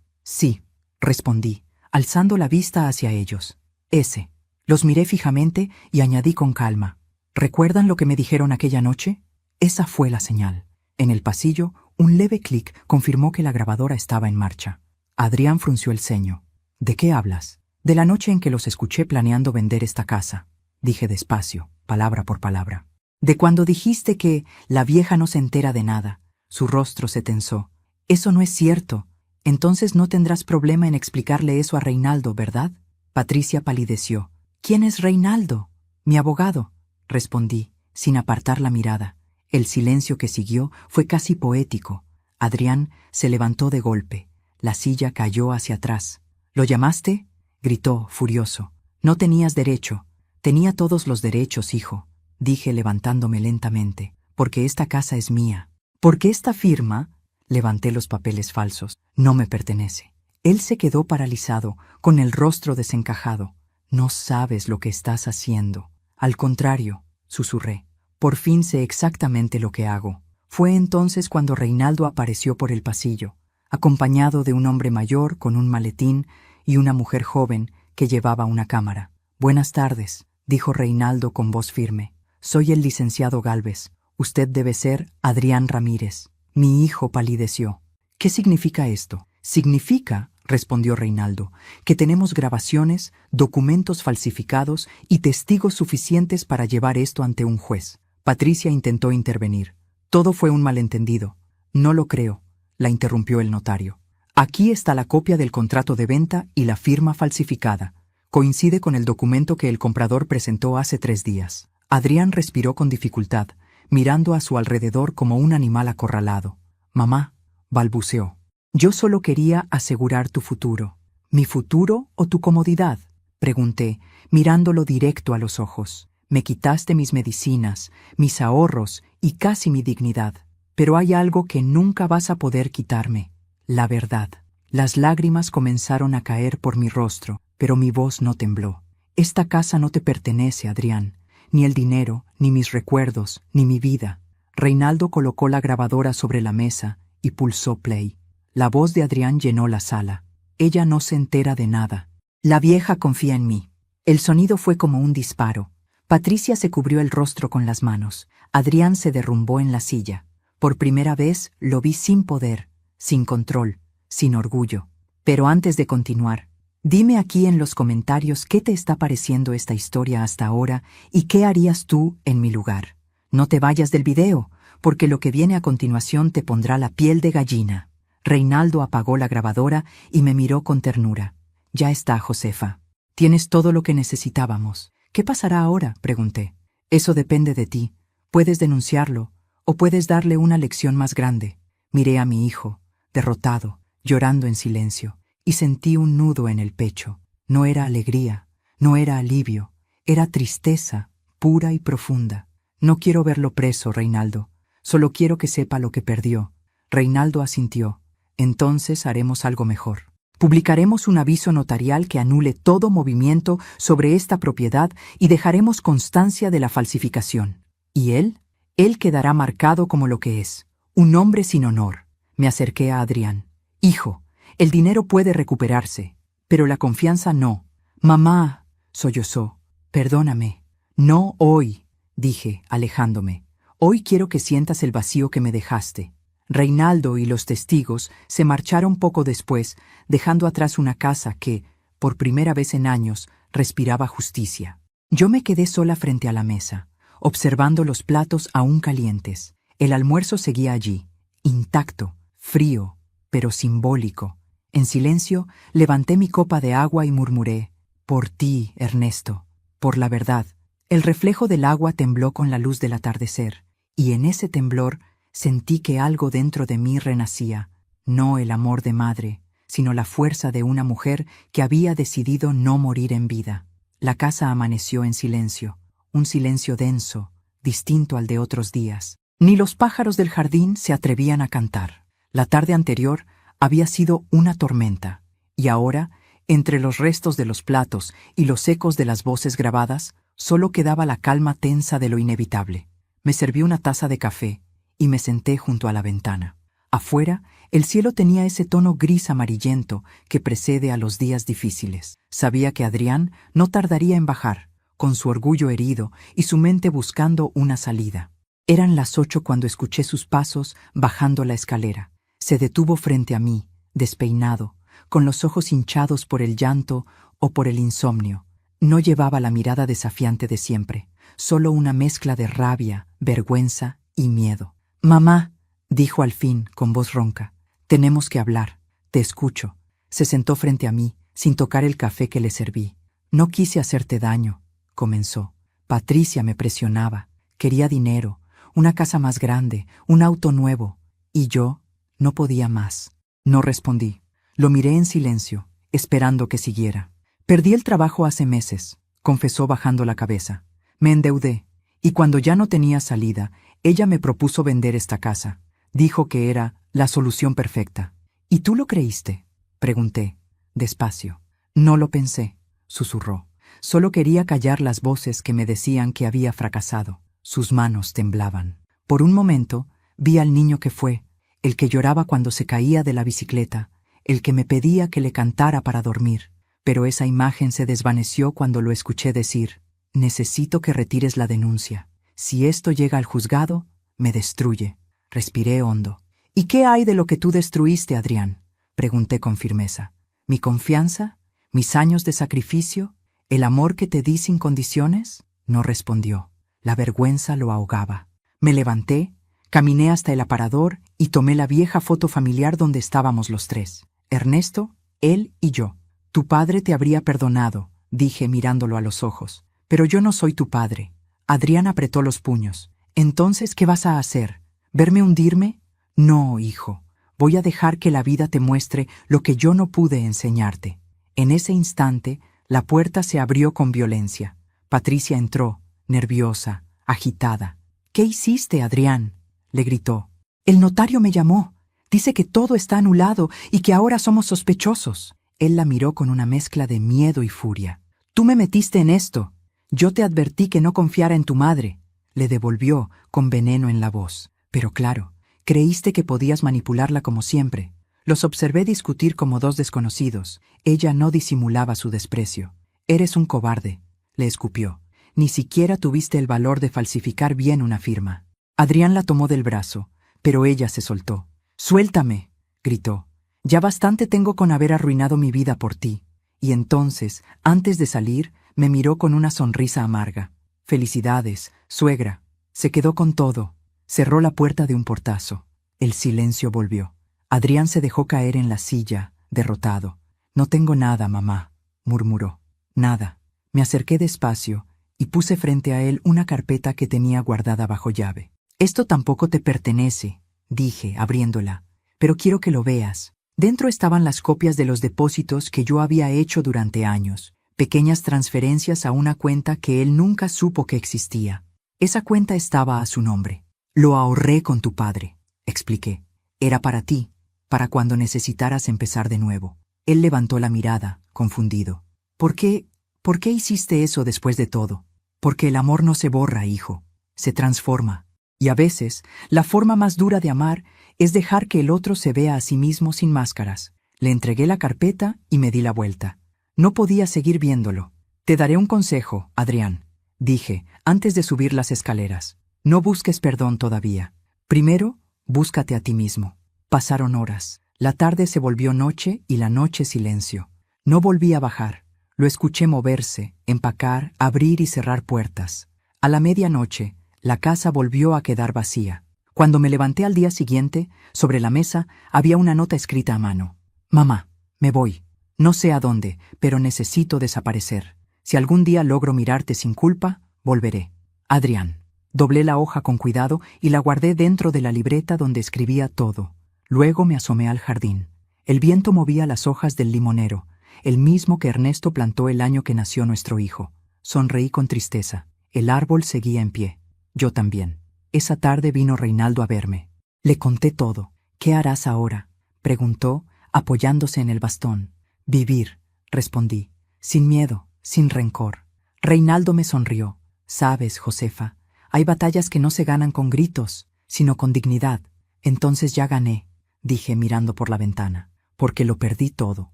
sí», respondí, alzando la vista hacia ellos. «Ese». Los miré fijamente y añadí con calma. «¿Recuerdan lo que me dijeron aquella noche?» Esa fue la señal. En el pasillo, un leve clic confirmó que la grabadora estaba en marcha. Adrián frunció el ceño. «¿De qué hablas?» «De la noche en que los escuché planeando vender esta casa», dije despacio, palabra por palabra. «De cuando dijiste que la vieja no se entera de nada». Su rostro se tensó. «Eso no es cierto. Entonces no tendrás problema en explicarle eso a Reinaldo, ¿verdad?» Patricia palideció. «¿Quién es Reinaldo?» «Mi abogado», respondí, sin apartar la mirada. El silencio que siguió fue casi poético. Adrián se levantó de golpe. La silla cayó hacia atrás. «¿Lo llamaste?», gritó, furioso. «No tenías derecho». «Tenía todos los derechos, hijo», dije levantándome lentamente, «porque esta casa es mía. Porque esta firma», levanté los papeles falsos, «no me pertenece». Él se quedó paralizado, con el rostro desencajado. «No sabes lo que estás haciendo». «Al contrario», susurré. «Por fin sé exactamente lo que hago». Fue entonces cuando Reinaldo apareció por el pasillo, acompañado de un hombre mayor con un maletín y una mujer joven que llevaba una cámara. «Buenas tardes», dijo Reinaldo con voz firme. «Soy el licenciado Gálvez. Usted debe ser Adrián Ramírez». Mi hijo palideció. «¿Qué significa esto?» «Significa», respondió Reinaldo, «que tenemos grabaciones, documentos falsificados y testigos suficientes para llevar esto ante un juez». Patricia intentó intervenir. «Todo fue un malentendido». «No lo creo», la interrumpió el notario. «Aquí está la copia del contrato de venta y la firma falsificada. Coincide con el documento que el comprador presentó hace 3 días». Adrián respiró con dificultad, mirando a su alrededor como un animal acorralado. «Mamá», balbuceó, «yo solo quería asegurar tu futuro». «¿Mi futuro o tu comodidad?», pregunté, mirándolo directo a los ojos. Me quitaste mis medicinas, mis ahorros y casi mi dignidad. Pero hay algo que nunca vas a poder quitarme: la verdad. Las lágrimas comenzaron a caer por mi rostro, pero mi voz no tembló. Esta casa no te pertenece, Adrián. Ni el dinero, ni mis recuerdos, ni mi vida. Reinaldo colocó la grabadora sobre la mesa y pulsó play. La voz de Adrián llenó la sala. Ella no se entera de nada. La vieja confía en mí. El sonido fue como un disparo. Patricia se cubrió el rostro con las manos. Adrián se derrumbó en la silla. Por primera vez lo vi sin poder, sin control, sin orgullo. Pero antes de continuar, dime aquí en los comentarios qué te está pareciendo esta historia hasta ahora y qué harías tú en mi lugar. No te vayas del video, porque lo que viene a continuación te pondrá la piel de gallina. Reinaldo apagó la grabadora y me miró con ternura. Ya está, Josefa. Tienes todo lo que necesitábamos. ¿Qué pasará ahora?, pregunté. Eso depende de ti. Puedes denunciarlo, o puedes darle una lección más grande. Miré a mi hijo, derrotado, llorando en silencio, y sentí un nudo en el pecho. No era alegría, no era alivio, era tristeza, pura y profunda. No quiero verlo preso, Reinaldo. Solo quiero que sepa lo que perdió. Reinaldo asintió. Entonces haremos algo mejor. Publicaremos un aviso notarial que anule todo movimiento sobre esta propiedad y dejaremos constancia de la falsificación. ¿Y él? Él quedará marcado como lo que es, un hombre sin honor. Me acerqué a Adrián. Hijo, el dinero puede recuperarse, pero la confianza no. Mamá, sollozó. Perdóname. No hoy, dije, alejándome. Hoy quiero que sientas el vacío que me dejaste. Reinaldo y los testigos se marcharon poco después, dejando atrás una casa que, por primera vez en años, respiraba justicia. Yo me quedé sola frente a la mesa, observando los platos aún calientes. El almuerzo seguía allí, intacto, frío, pero simbólico. En silencio, levanté mi copa de agua y murmuré: por ti, Ernesto, por la verdad. El reflejo del agua tembló con la luz del atardecer, y en ese temblor sentí que algo dentro de mí renacía, no el amor de madre, sino la fuerza de una mujer que había decidido no morir en vida. La casa amaneció en silencio, un silencio denso, distinto al de otros días. Ni los pájaros del jardín se atrevían a cantar. La tarde anterior había sido una tormenta, y ahora, entre los restos de los platos y los ecos de las voces grabadas, solo quedaba la calma tensa de lo inevitable. Me serví una taza de café y me senté junto a la ventana. Afuera, el cielo tenía ese tono gris amarillento que precede a los días difíciles. Sabía que Adrián no tardaría en bajar, con su orgullo herido y su mente buscando una salida. Eran las 8 cuando escuché sus pasos bajando la escalera. Se detuvo frente a mí, despeinado, con los ojos hinchados por el llanto o por el insomnio. No llevaba la mirada desafiante de siempre, solo una mezcla de rabia, vergüenza y miedo. «Mamá», dijo al fin, con voz ronca, «tenemos que hablar. Te escucho». Se sentó frente a mí, sin tocar el café que le serví. «No quise hacerte daño», comenzó. «Patricia me presionaba. Quería dinero, una casa más grande, un auto nuevo. Y yo no podía más». No respondí. Lo miré en silencio, esperando que siguiera. «Perdí el trabajo hace meses», confesó bajando la cabeza. «Me endeudé, y cuando ya no tenía salida, ella me propuso vender esta casa. Dijo que era la solución perfecta». «¿Y tú lo creíste?», pregunté, despacio. «No lo pensé», susurró. «Solo quería callar las voces que me decían que había fracasado». Sus manos temblaban. Por un momento, vi al niño que fue, el que lloraba cuando se caía de la bicicleta, el que me pedía que le cantara para dormir. Pero esa imagen se desvaneció cuando lo escuché decir: «Necesito que retires la denuncia. Si esto llega al juzgado, me destruye». Respiré hondo. «¿Y qué hay de lo que tú destruiste, Adrián?», pregunté con firmeza. «¿Mi confianza? ¿Mis años de sacrificio? ¿El amor que te di sin condiciones?». No respondió. La vergüenza lo ahogaba. Me levanté, caminé hasta el aparador y tomé la vieja foto familiar donde estábamos los tres: Ernesto, él y yo. «Tu padre te habría perdonado», dije mirándolo a los ojos. «Pero yo no soy tu padre». Adrián apretó los puños. «¿Entonces qué vas a hacer? ¿Verme hundirme?». «No, hijo. Voy a dejar que la vida te muestre lo que yo no pude enseñarte». En ese instante, la puerta se abrió con violencia. Patricia entró, nerviosa, agitada. «¿Qué hiciste, Adrián?», le gritó. «El notario me llamó. Dice que todo está anulado y que ahora somos sospechosos». Él la miró con una mezcla de miedo y furia. «Tú me metiste en esto. Yo te advertí que no confiara en tu madre», le devolvió con veneno en la voz. «Pero claro, creíste que podías manipularla como siempre». Los observé discutir como dos desconocidos. Ella no disimulaba su desprecio. «Eres un cobarde», le escupió. «Ni siquiera tuviste el valor de falsificar bien una firma». Adrián la tomó del brazo, pero ella se soltó. «Suéltame», gritó. «Ya bastante tengo con haber arruinado mi vida por ti». Y entonces, antes de salir, me miró con una sonrisa amarga. «Felicidades, suegra». Se quedó con todo. Cerró la puerta de un portazo. El silencio volvió. Adrián se dejó caer en la silla, derrotado. «No tengo nada, mamá», murmuró. «Nada». Me acerqué despacio y puse frente a él una carpeta que tenía guardada bajo llave. «Esto tampoco te pertenece», dije, abriéndola, «pero quiero que lo veas». Dentro estaban las copias de los depósitos que yo había hecho durante años, pequeñas transferencias a una cuenta que él nunca supo que existía. Esa cuenta estaba a su nombre. «Lo ahorré con tu padre», expliqué. «Era para ti, para cuando necesitaras empezar de nuevo». Él levantó la mirada, confundido. ¿Por qué hiciste eso después de todo?» «Porque el amor no se borra, hijo, se transforma. Y a veces, la forma más dura de amar es dejar que el otro se vea a sí mismo sin máscaras». Le entregué la carpeta y me di la vuelta. No podía seguir viéndolo. «Te daré un consejo, Adrián», dije, antes de subir las escaleras. «No busques perdón todavía. Primero, búscate a ti mismo». Pasaron horas. La tarde se volvió noche y la noche silencio. No volví a bajar. Lo escuché moverse, empacar, abrir y cerrar puertas. A la medianoche, la casa volvió a quedar vacía. Cuando me levanté al día siguiente, sobre la mesa había una nota escrita a mano. «Mamá, me voy. No sé a dónde, pero necesito desaparecer. Si algún día logro mirarte sin culpa, volveré. Adrián». Doblé la hoja con cuidado y la guardé dentro de la libreta donde escribía todo. Luego me asomé al jardín. El viento movía las hojas del limonero, el mismo que Ernesto plantó el año que nació nuestro hijo. Sonreí con tristeza. El árbol seguía en pie. Yo también. Esa tarde vino Reinaldo a verme. Le conté todo. «¿Qué harás ahora?», preguntó, apoyándose en el bastón. «Vivir», respondí, «sin miedo, sin rencor». Reinaldo me sonrió. «Sabes, Josefa, hay batallas que no se ganan con gritos, sino con dignidad». «Entonces ya gané», dije mirando por la ventana, «porque lo perdí todo,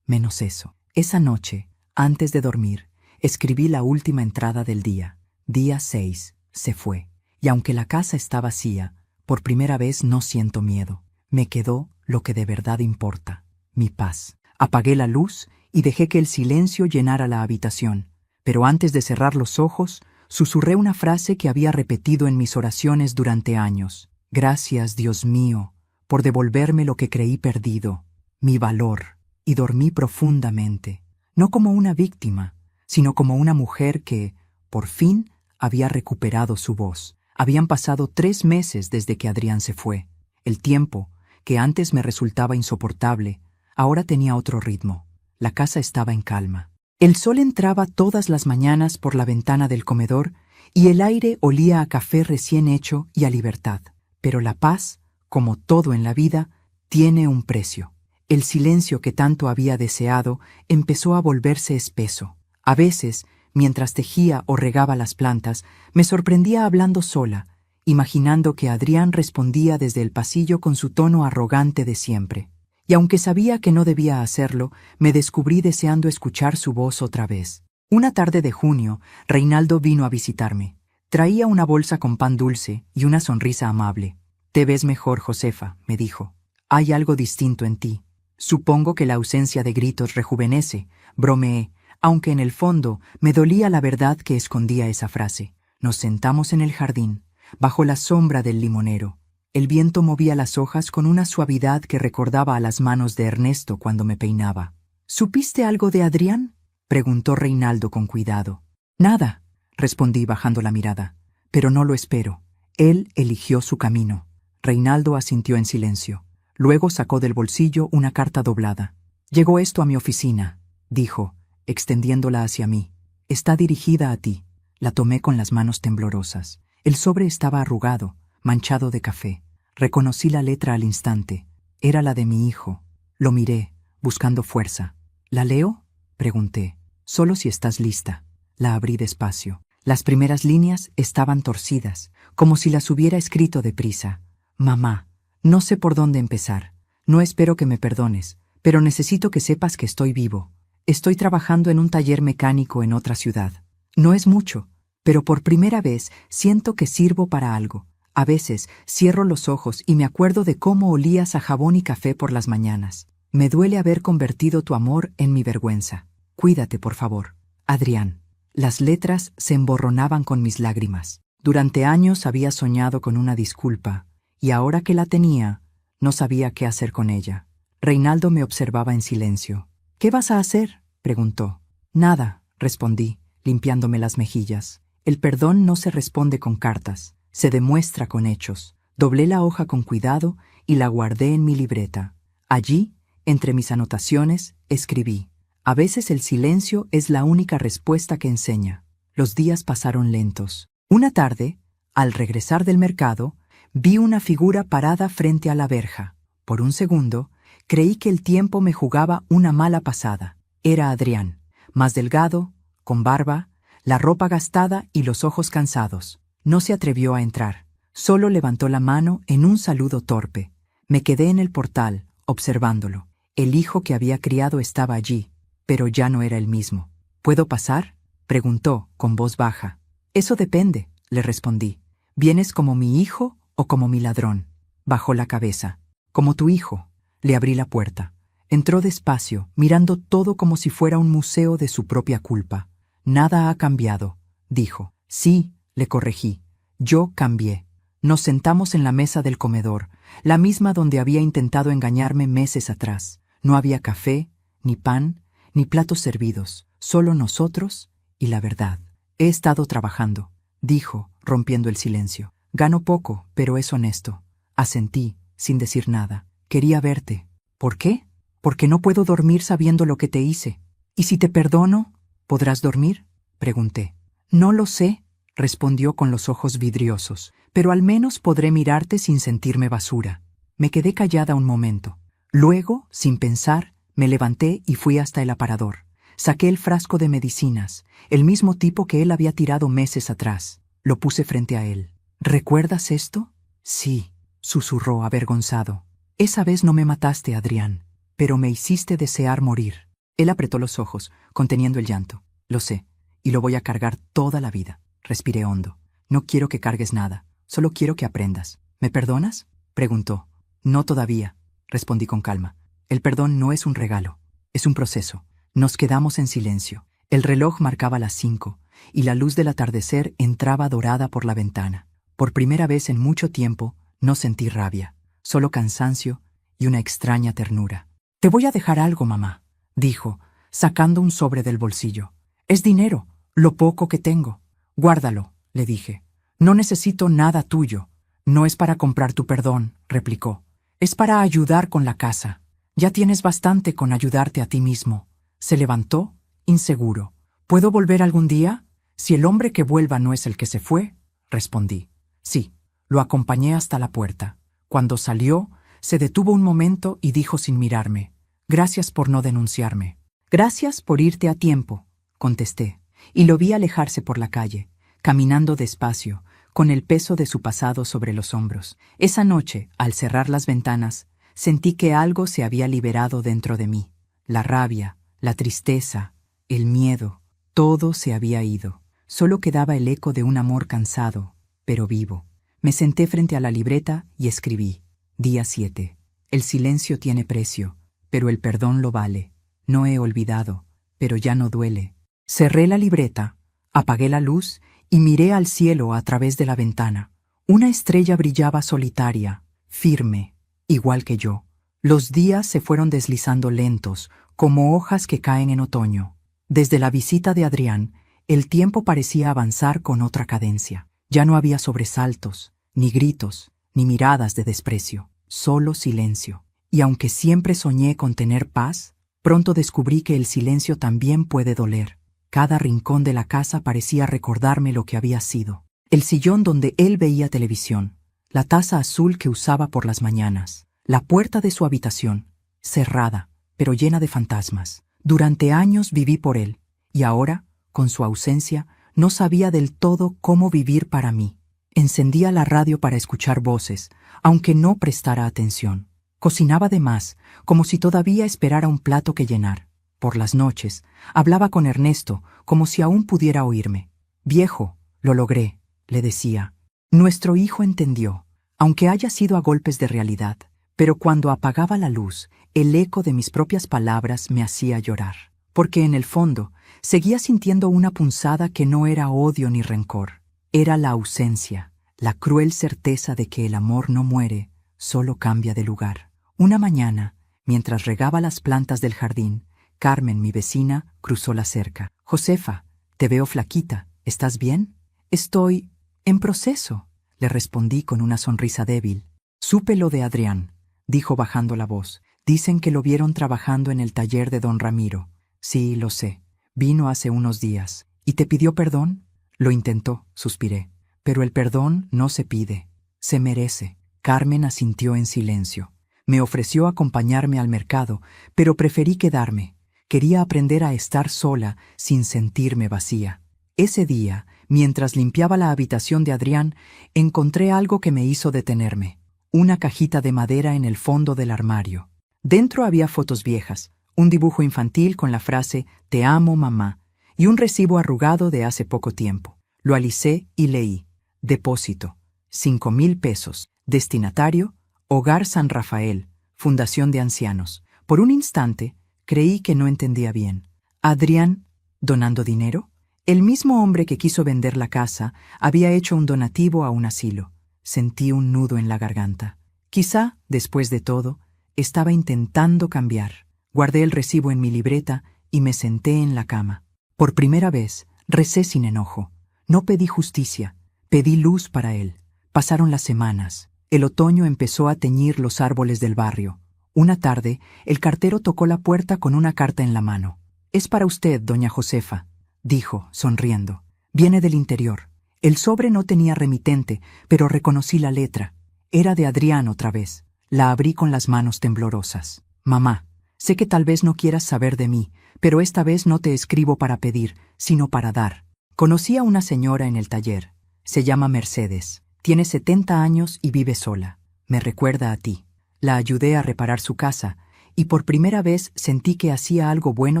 menos eso». Esa noche, antes de dormir, escribí la última entrada del día. Día 6, se fue. Y aunque la casa está vacía, por primera vez no siento miedo. Me quedó lo que de verdad importa, mi paz. Apagué la luz y dejé que el silencio llenara la habitación. Pero antes de cerrar los ojos, susurré una frase que había repetido en mis oraciones durante años. «Gracias, Dios mío, por devolverme lo que creí perdido, mi valor». Y dormí profundamente, no como una víctima, sino como una mujer que, por fin, había recuperado su voz. Habían pasado 3 meses desde que Adrián se fue. El tiempo, que antes me resultaba insoportable, ahora tenía otro ritmo. La casa estaba en calma. El sol entraba todas las mañanas por la ventana del comedor y el aire olía a café recién hecho y a libertad. Pero la paz, como todo en la vida, tiene un precio. El silencio que tanto había deseado empezó a volverse espeso. A veces, mientras tejía o regaba las plantas, me sorprendía hablando sola, imaginando que Adrián respondía desde el pasillo con su tono arrogante de siempre. Y aunque sabía que no debía hacerlo, me descubrí deseando escuchar su voz otra vez. Una tarde de junio, Reinaldo vino a visitarme. Traía una bolsa con pan dulce y una sonrisa amable. «Te ves mejor, Josefa», me dijo. «Hay algo distinto en ti». «Supongo que la ausencia de gritos rejuvenece», bromeé, aunque en el fondo me dolía la verdad que escondía esa frase. Nos sentamos en el jardín, bajo la sombra del limonero. El viento movía las hojas con una suavidad que recordaba a las manos de Ernesto cuando me peinaba. «¿Supiste algo de Adrián?», preguntó Reinaldo con cuidado. «Nada», respondí bajando la mirada, «pero no lo espero. Él eligió su camino». Reinaldo asintió en silencio. Luego sacó del bolsillo una carta doblada. «Llegó esto a mi oficina», dijo, extendiéndola hacia mí. «Está dirigida a ti». La tomé con las manos temblorosas. El sobre estaba arrugado, manchado de café. Reconocí la letra al instante. Era la de mi hijo. Lo miré, buscando fuerza. ¿La leo?, pregunté. Solo si estás lista. La abrí despacio. Las primeras líneas estaban torcidas, como si las hubiera escrito deprisa. Mamá, no sé por dónde empezar. No espero que me perdones, pero necesito que sepas que estoy vivo. Estoy trabajando en un taller mecánico en otra ciudad. No es mucho, pero por primera vez siento que sirvo para algo. A veces cierro los ojos y me acuerdo de cómo olías a jabón y café por las mañanas. Me duele haber convertido tu amor en mi vergüenza. Cuídate, por favor. Adrián. Las letras se emborronaban con mis lágrimas. Durante años había soñado con una disculpa, y ahora que la tenía, no sabía qué hacer con ella. Reinaldo me observaba en silencio. ¿Qué vas a hacer?, preguntó. Nada, respondí, limpiándome las mejillas. El perdón no se responde con cartas, se demuestra con hechos. Doblé la hoja con cuidado y la guardé en mi libreta. Allí, entre mis anotaciones, escribí: a veces el silencio es la única respuesta que enseña. Los días pasaron lentos. Una tarde, al regresar del mercado, vi una figura parada frente a la verja. Por un segundo, creí que el tiempo me jugaba una mala pasada. Era Adrián, más delgado, con barba, la ropa gastada y los ojos cansados. No se atrevió a entrar. Solo levantó la mano en un saludo torpe. Me quedé en el portal, observándolo. El hijo que había criado estaba allí, pero ya no era el mismo. ¿Puedo pasar?, preguntó, con voz baja. Eso depende, le respondí. ¿Vienes como mi hijo o como mi ladrón? Bajó la cabeza. Como tu hijo. Le abrí la puerta. Entró despacio, mirando todo como si fuera un museo de su propia culpa. Nada ha cambiado, dijo. Sí, le corregí. Yo cambié. Nos sentamos en la mesa del comedor, la misma donde había intentado engañarme meses atrás. No había café, ni pan, ni platos servidos, solo nosotros y la verdad. He estado trabajando, dijo, rompiendo el silencio. Gano poco, pero es honesto. Asentí, sin decir nada. Quería verte. ¿Por qué? Porque no puedo dormir sabiendo lo que te hice. ¿Y si te perdono, podrás dormir?, pregunté. No lo sé, respondió con los ojos vidriosos, pero al menos podré mirarte sin sentirme basura. Me quedé callada un momento. Luego, sin pensar, me levanté y fui hasta el aparador. Saqué el frasco de medicinas, el mismo tipo que él había tirado meses atrás. Lo puse frente a él. ¿Recuerdas esto? Sí, susurró avergonzado. Esa vez no me mataste, Adrián, pero me hiciste desear morir. Él apretó los ojos, conteniendo el llanto. Lo sé, y lo voy a cargar toda la vida. Respiré hondo. No quiero que cargues nada, solo quiero que aprendas. ¿Me perdonas?, preguntó. No todavía, respondí con calma. El perdón no es un regalo, es un proceso. Nos quedamos en silencio. El reloj marcaba las 5, y la luz del atardecer entraba dorada por la ventana. Por primera vez en mucho tiempo, no sentí rabia, solo cansancio y una extraña ternura. Te voy a dejar algo, mamá, dijo, sacando un sobre del bolsillo. Es dinero, lo poco que tengo. Guárdalo, le dije. No necesito nada tuyo. No es para comprar tu perdón, replicó. Es para ayudar con la casa. Ya tienes bastante con ayudarte a ti mismo. Se levantó, inseguro. ¿Puedo volver algún día? Si el hombre que vuelva no es el que se fue, respondí. Sí, lo acompañé hasta la puerta. Cuando salió, se detuvo un momento y dijo sin mirarme. Gracias por no denunciarme. Gracias por irte a tiempo, contesté, y lo vi alejarse por la calle, caminando despacio, con el peso de su pasado sobre los hombros. Esa noche, al cerrar las ventanas, sentí que algo se había liberado dentro de mí. La rabia, la tristeza, el miedo, todo se había ido. Solo quedaba el eco de un amor cansado, pero vivo. Me senté frente a la libreta y escribí. Día 7. El silencio tiene precio, pero el perdón lo vale. No he olvidado, pero ya no duele. Cerré la libreta, apagué la luz y miré al cielo a través de la ventana. Una estrella brillaba solitaria, firme, igual que yo. Los días se fueron deslizando lentos, como hojas que caen en otoño. Desde la visita de Adrián, el tiempo parecía avanzar con otra cadencia. Ya no había sobresaltos, ni gritos, ni miradas de desprecio, solo silencio. Y aunque siempre soñé con tener paz, pronto descubrí que el silencio también puede doler. Cada rincón de la casa parecía recordarme lo que había sido. El sillón donde él veía televisión, la taza azul que usaba por las mañanas, la puerta de su habitación, cerrada, pero llena de fantasmas. Durante años viví por él, y ahora, con su ausencia, no sabía del todo cómo vivir para mí. Encendía la radio para escuchar voces, aunque no prestara atención. Cocinaba de más, como si todavía esperara un plato que llenar. Por las noches, hablaba con Ernesto, como si aún pudiera oírme. «Viejo, lo logré», le decía. Nuestro hijo entendió, aunque haya sido a golpes de realidad, pero cuando apagaba la luz, el eco de mis propias palabras me hacía llorar, porque en el fondo seguía sintiendo una punzada que no era odio ni rencor. Era la ausencia, la cruel certeza de que el amor no muere, solo cambia de lugar. Una mañana, mientras regaba las plantas del jardín, Carmen, mi vecina, cruzó la cerca. «Josefa, te veo flaquita. ¿Estás bien?» «Estoy en proceso», le respondí con una sonrisa débil. «Supe lo de Adrián», dijo bajando la voz. «Dicen que lo vieron trabajando en el taller de don Ramiro». «Sí, lo sé. Vino hace unos días. ¿Y te pidió perdón?» «Lo intentó», suspiré. «Pero el perdón no se pide. Se merece». Carmen asintió en silencio. Me ofreció acompañarme al mercado, pero preferí quedarme. Quería aprender a estar sola sin sentirme vacía. Ese día, mientras limpiaba la habitación de Adrián, encontré algo que me hizo detenerme. Una cajita de madera en el fondo del armario. Dentro había fotos viejas, un dibujo infantil con la frase «Te amo, mamá», y un recibo arrugado de hace poco tiempo. Lo alicé y leí. Depósito, 5,000 pesos. Destinatario, Hogar San Rafael, Fundación de Ancianos. Por un instante, creí que no entendía bien. ¿Adrián donando dinero? El mismo hombre que quiso vender la casa había hecho un donativo a un asilo. Sentí un nudo en la garganta. Quizá, después de todo, estaba intentando cambiar. Guardé el recibo en mi libreta y me senté en la cama. Por primera vez, recé sin enojo. No pedí justicia, pedí luz para él. Pasaron las semanas. El otoño empezó a teñir los árboles del barrio. Una tarde, el cartero tocó la puerta con una carta en la mano. «Es para usted, doña Josefa», dijo, sonriendo. «Viene del interior». El sobre no tenía remitente, pero reconocí la letra. Era de Adrián otra vez. La abrí con las manos temblorosas. «Mamá, sé que tal vez no quieras saber de mí, pero esta vez no te escribo para pedir, sino para dar. Conocí a una señora en el taller. Se llama Mercedes. Tiene 70 años y vive sola. Me recuerda a ti. La ayudé a reparar su casa, y por primera vez sentí que hacía algo bueno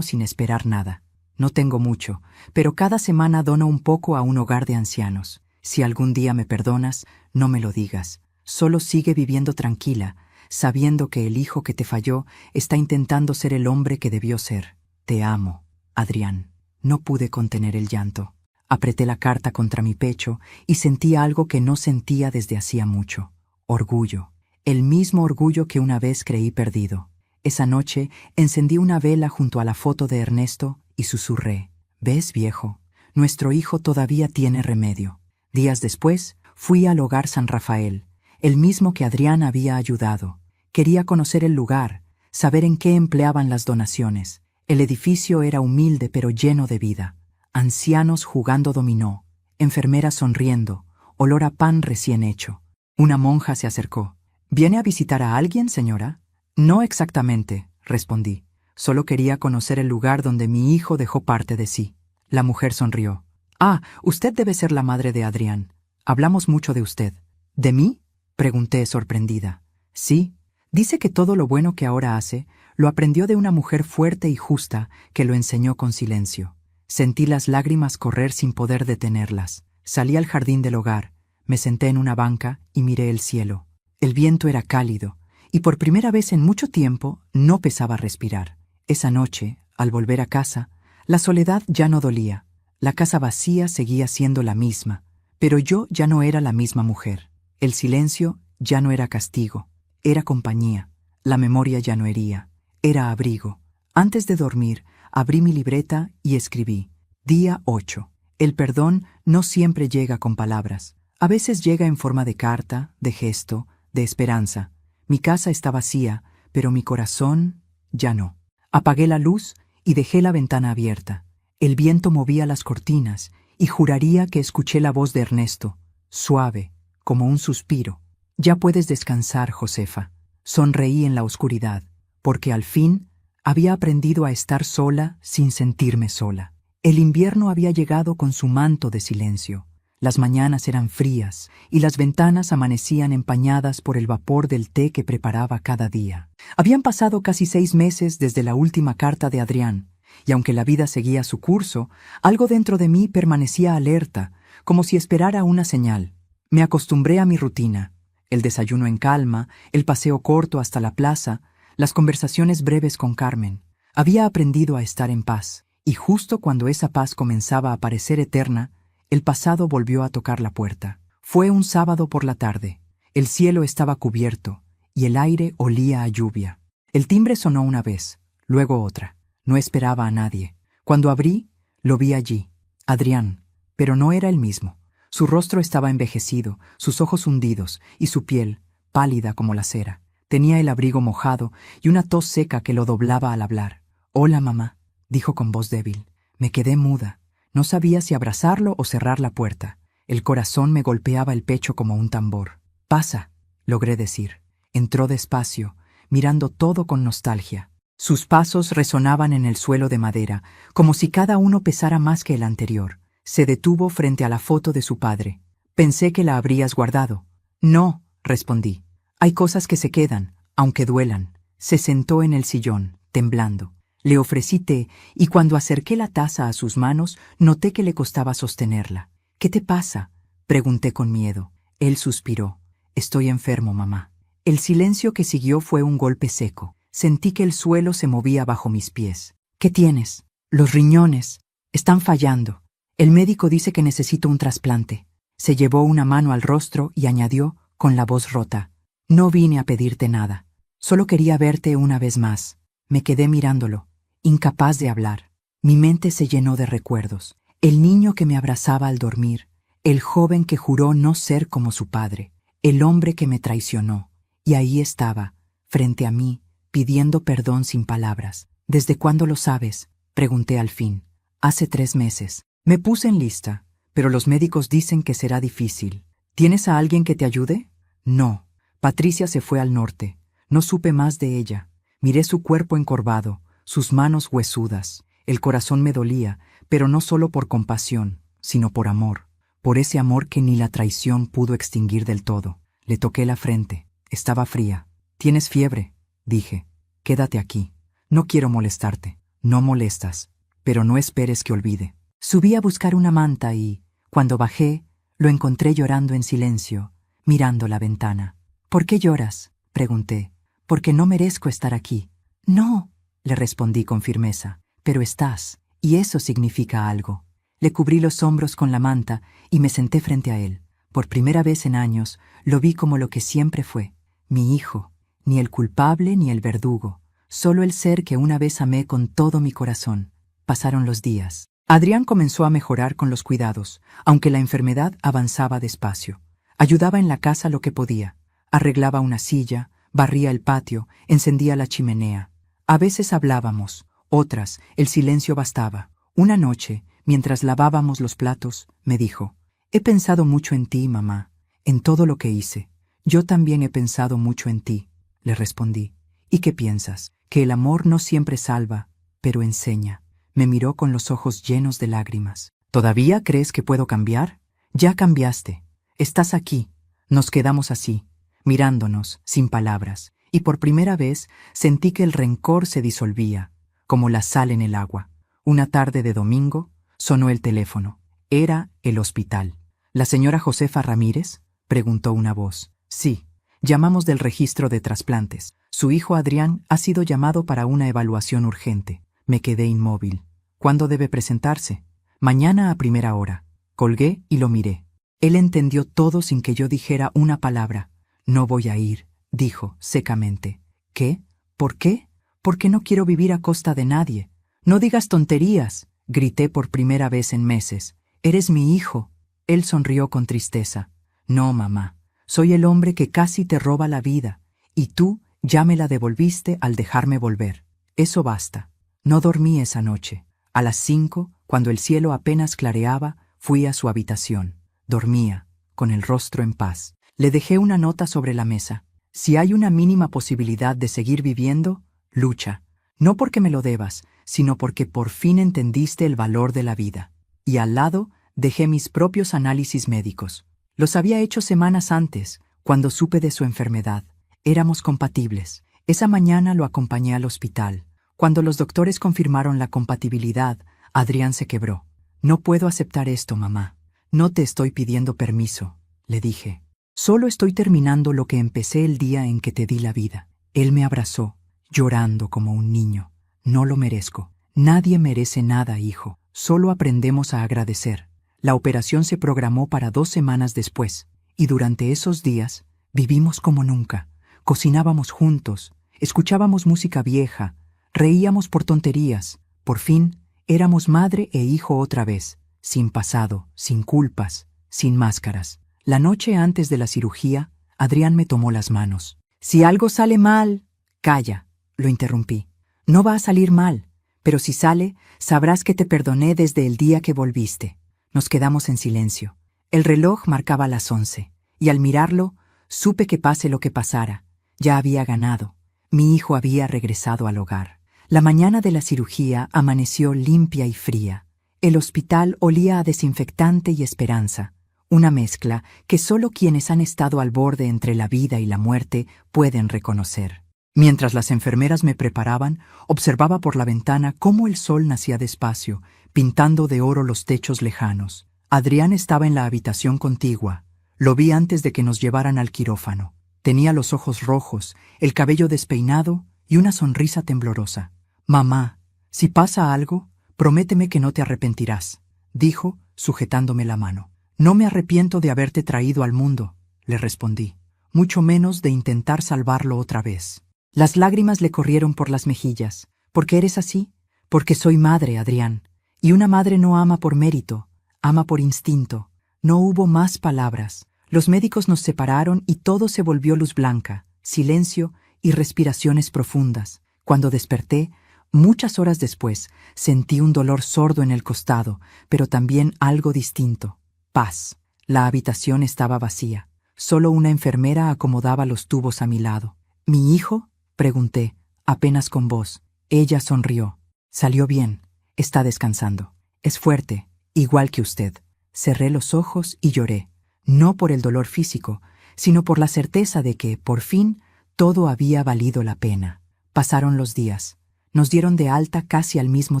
sin esperar nada. No tengo mucho, pero cada semana dono un poco a un hogar de ancianos. Si algún día me perdonas, no me lo digas. Solo sigue viviendo tranquila, sabiendo que el hijo que te falló está intentando ser el hombre que debió ser. Te amo, Adrián». No pude contener el llanto. Apreté la carta contra mi pecho y sentí algo que no sentía desde hacía mucho. Orgullo. El mismo orgullo que una vez creí perdido. Esa noche encendí una vela junto a la foto de Ernesto y susurré: «¿Ves, viejo? Nuestro hijo todavía tiene remedio». Días después, fui al Hogar San Rafael, el mismo que Adrián había ayudado. Quería conocer el lugar, saber en qué empleaban las donaciones. El edificio era humilde pero lleno de vida. Ancianos jugando dominó, enfermeras sonriendo, olor a pan recién hecho. Una monja se acercó. «¿Viene a visitar a alguien, señora?» «No exactamente», respondí. «Solo quería conocer el lugar donde mi hijo dejó parte de sí». La mujer sonrió. «Ah, usted debe ser la madre de Adrián. Hablamos mucho de usted». «¿De mí?», pregunté sorprendida. «Sí. Dice que todo lo bueno que ahora hace lo aprendió de una mujer fuerte y justa que lo enseñó con silencio». Sentí las lágrimas correr sin poder detenerlas. Salí al jardín del hogar, me senté en una banca y miré el cielo. El viento era cálido, y por primera vez en mucho tiempo no pesaba respirar. Esa noche, al volver a casa, la soledad ya no dolía. La casa vacía seguía siendo la misma, pero yo ya no era la misma mujer. El silencio ya no era castigo, era compañía. La memoria ya no hería, era abrigo. Antes de dormir, abrí mi libreta y escribí: Día 8. El perdón no siempre llega con palabras. A veces llega en forma de carta, de gesto, de esperanza. Mi casa está vacía, pero mi corazón ya no. Apagué la luz y dejé la ventana abierta. El viento movía las cortinas y juraría que escuché la voz de Ernesto, suave, como un suspiro. Ya puedes descansar, Josefa. Sonreí en la oscuridad, porque al fin había aprendido a estar sola sin sentirme sola. El invierno había llegado con su manto de silencio. Las mañanas eran frías y las ventanas amanecían empañadas por el vapor del té que preparaba cada día. Habían pasado casi 6 meses desde la última carta de Adrián, y aunque la vida seguía su curso, algo dentro de mí permanecía alerta, como si esperara una señal. Me acostumbré a mi rutina: el desayuno en calma, el paseo corto hasta la plaza, las conversaciones breves con Carmen. Había aprendido a estar en paz, y justo cuando esa paz comenzaba a parecer eterna, el pasado volvió a tocar la puerta. Fue un sábado por la tarde. El cielo estaba cubierto, y el aire olía a lluvia. El timbre sonó una vez, luego otra. No esperaba a nadie. Cuando abrí, lo vi allí, Adrián, pero no era el mismo. Su rostro estaba envejecido, sus ojos hundidos, y su piel, pálida como la cera. Tenía el abrigo mojado y una tos seca que lo doblaba al hablar. «Hola, mamá», dijo con voz débil. Me quedé muda. No sabía si abrazarlo o cerrar la puerta. El corazón me golpeaba el pecho como un tambor. «Pasa», logré decir. Entró despacio, mirando todo con nostalgia. Sus pasos resonaban en el suelo de madera, como si cada uno pesara más que el anterior. Se detuvo frente a la foto de su padre. «Pensé que la habrías guardado». «No», respondí. «Hay cosas que se quedan, aunque duelan». Se sentó en el sillón, temblando. Le ofrecí té, y cuando acerqué la taza a sus manos, noté que le costaba sostenerla. «¿Qué te pasa?», pregunté con miedo. Él suspiró. «Estoy enfermo, mamá». El silencio que siguió fue un golpe seco. Sentí que el suelo se movía bajo mis pies. «¿Qué tienes?» «Los riñones. Están fallando. El médico dice que necesito un trasplante». Se llevó una mano al rostro y añadió, con la voz rota: «No vine a pedirte nada. Solo quería verte una vez más». Me quedé mirándolo, incapaz de hablar. Mi mente se llenó de recuerdos. El niño que me abrazaba al dormir, el joven que juró no ser como su padre, el hombre que me traicionó. Y ahí estaba, frente a mí, pidiendo perdón sin palabras. «¿Desde cuándo lo sabes?», pregunté al fin. «Hace 3 meses. Me puse en lista, pero los médicos dicen que será difícil». «¿Tienes a alguien que te ayude?» «No. Patricia se fue al norte. No supe más de ella. Miré su cuerpo encorvado, sus manos huesudas. El corazón me dolía, pero no solo por compasión, sino por amor. Por ese amor que ni la traición pudo extinguir del todo». Le toqué la frente. Estaba fría. «¿Tienes fiebre?», dije. «Quédate aquí. No quiero molestarte». «No molestas, pero no esperes que olvide». Subí a buscar una manta y, cuando bajé, lo encontré llorando en silencio, mirando la ventana. «¿Por qué lloras?», pregunté. «Porque no merezco estar aquí». «No», le respondí con firmeza, «pero estás, y eso significa algo». Le cubrí los hombros con la manta y me senté frente a él. Por primera vez en años, lo vi como lo que siempre fue, mi hijo, ni el culpable ni el verdugo, solo el ser que una vez amé con todo mi corazón. Pasaron los días. Adrián comenzó a mejorar con los cuidados, aunque la enfermedad avanzaba despacio. Ayudaba en la casa lo que podía. Arreglaba una silla, barría el patio, encendía la chimenea. A veces hablábamos, otras, el silencio bastaba. Una noche, mientras lavábamos los platos, me dijo: «He pensado mucho en ti, mamá, en todo lo que hice». «Yo también he pensado mucho en ti», le respondí. «¿Y qué piensas?». «Que el amor no siempre salva, pero enseña». Me miró con los ojos llenos de lágrimas. «¿Todavía crees que puedo cambiar?». «Ya cambiaste. Estás aquí». Nos quedamos así, mirándonos, sin palabras, y por primera vez sentí que el rencor se disolvía, como la sal en el agua. Una tarde de domingo, sonó el teléfono. Era el hospital. «¿La señora Josefa Ramírez?», preguntó una voz. «Sí. Llamamos del registro de trasplantes. Su hijo Adrián ha sido llamado para una evaluación urgente». Me quedé inmóvil. «¿Cuándo debe presentarse?». «Mañana a primera hora». Colgué y lo miré. Él entendió todo sin que yo dijera una palabra. «No voy a ir», dijo secamente. «¿Qué? ¿Por qué?». «Porque no quiero vivir a costa de nadie». «No digas tonterías», grité por primera vez en meses. «Eres mi hijo». Él sonrió con tristeza. «No, mamá. Soy el hombre que casi te roba la vida, y tú ya me la devolviste al dejarme volver. Eso basta». No dormí esa noche. A las 5, Cuando el cielo apenas clareaba, fui a su habitación. Dormía, con el rostro en paz. Le dejé una nota sobre la mesa. Si hay una mínima posibilidad de seguir viviendo, lucha. No porque me lo debas, sino porque por fin entendiste el valor de la vida. Y al lado, dejé mis propios análisis médicos. Los había hecho semanas antes, cuando supe de su enfermedad. Éramos compatibles. Esa mañana lo acompañé al hospital. Cuando los doctores confirmaron la compatibilidad, Adrián se quebró. No puedo aceptar esto, mamá. No te estoy pidiendo permiso, le dije. Solo estoy terminando lo que empecé el día en que te di la vida. Él me abrazó, llorando como un niño. No lo merezco. Nadie merece nada, hijo. Solo aprendemos a agradecer. La operación se programó para 2 semanas después, y durante esos días vivimos como nunca. Cocinábamos juntos, escuchábamos música vieja, reíamos por tonterías. Por fin, éramos madre e hijo otra vez, sin pasado, sin culpas, sin máscaras. La noche antes de la cirugía, Adrián me tomó las manos. Si algo sale mal, calla, lo interrumpí. No va a salir mal, pero si sale, sabrás que te perdoné desde el día que volviste. Nos quedamos en silencio. El reloj marcaba las 11, y al mirarlo, supe que pase lo que pasara, ya había ganado. Mi hijo había regresado al hogar. La mañana de la cirugía amaneció limpia y fría. El hospital olía a desinfectante y esperanza, una mezcla que solo quienes han estado al borde entre la vida y la muerte pueden reconocer. Mientras las enfermeras me preparaban, observaba por la ventana cómo el sol nacía despacio, pintando de oro los techos lejanos. Adrián estaba en la habitación contigua. Lo vi antes de que nos llevaran al quirófano. Tenía los ojos rojos, el cabello despeinado y una sonrisa temblorosa. «Mamá, si pasa algo, prométeme que no te arrepentirás», dijo, sujetándome la mano. «No me arrepiento de haberte traído al mundo», le respondí, «mucho menos de intentar salvarlo otra vez». Las lágrimas le corrieron por las mejillas. «¿Por qué eres así?» «Porque soy madre, Adrián. Y una madre no ama por mérito, ama por instinto». No hubo más palabras. Los médicos nos separaron y todo se volvió luz blanca, silencio y respiraciones profundas. Cuando desperté, muchas horas después, sentí un dolor sordo en el costado, pero también algo distinto. Paz. La habitación estaba vacía. Solo una enfermera acomodaba los tubos a mi lado. «¿Mi hijo?», pregunté, apenas con voz. Ella sonrió. «Salió bien. Está descansando. Es fuerte, igual que usted». Cerré los ojos y lloré, no por el dolor físico, sino por la certeza de que, por fin, todo había valido la pena. Pasaron los días. Nos dieron de alta casi al mismo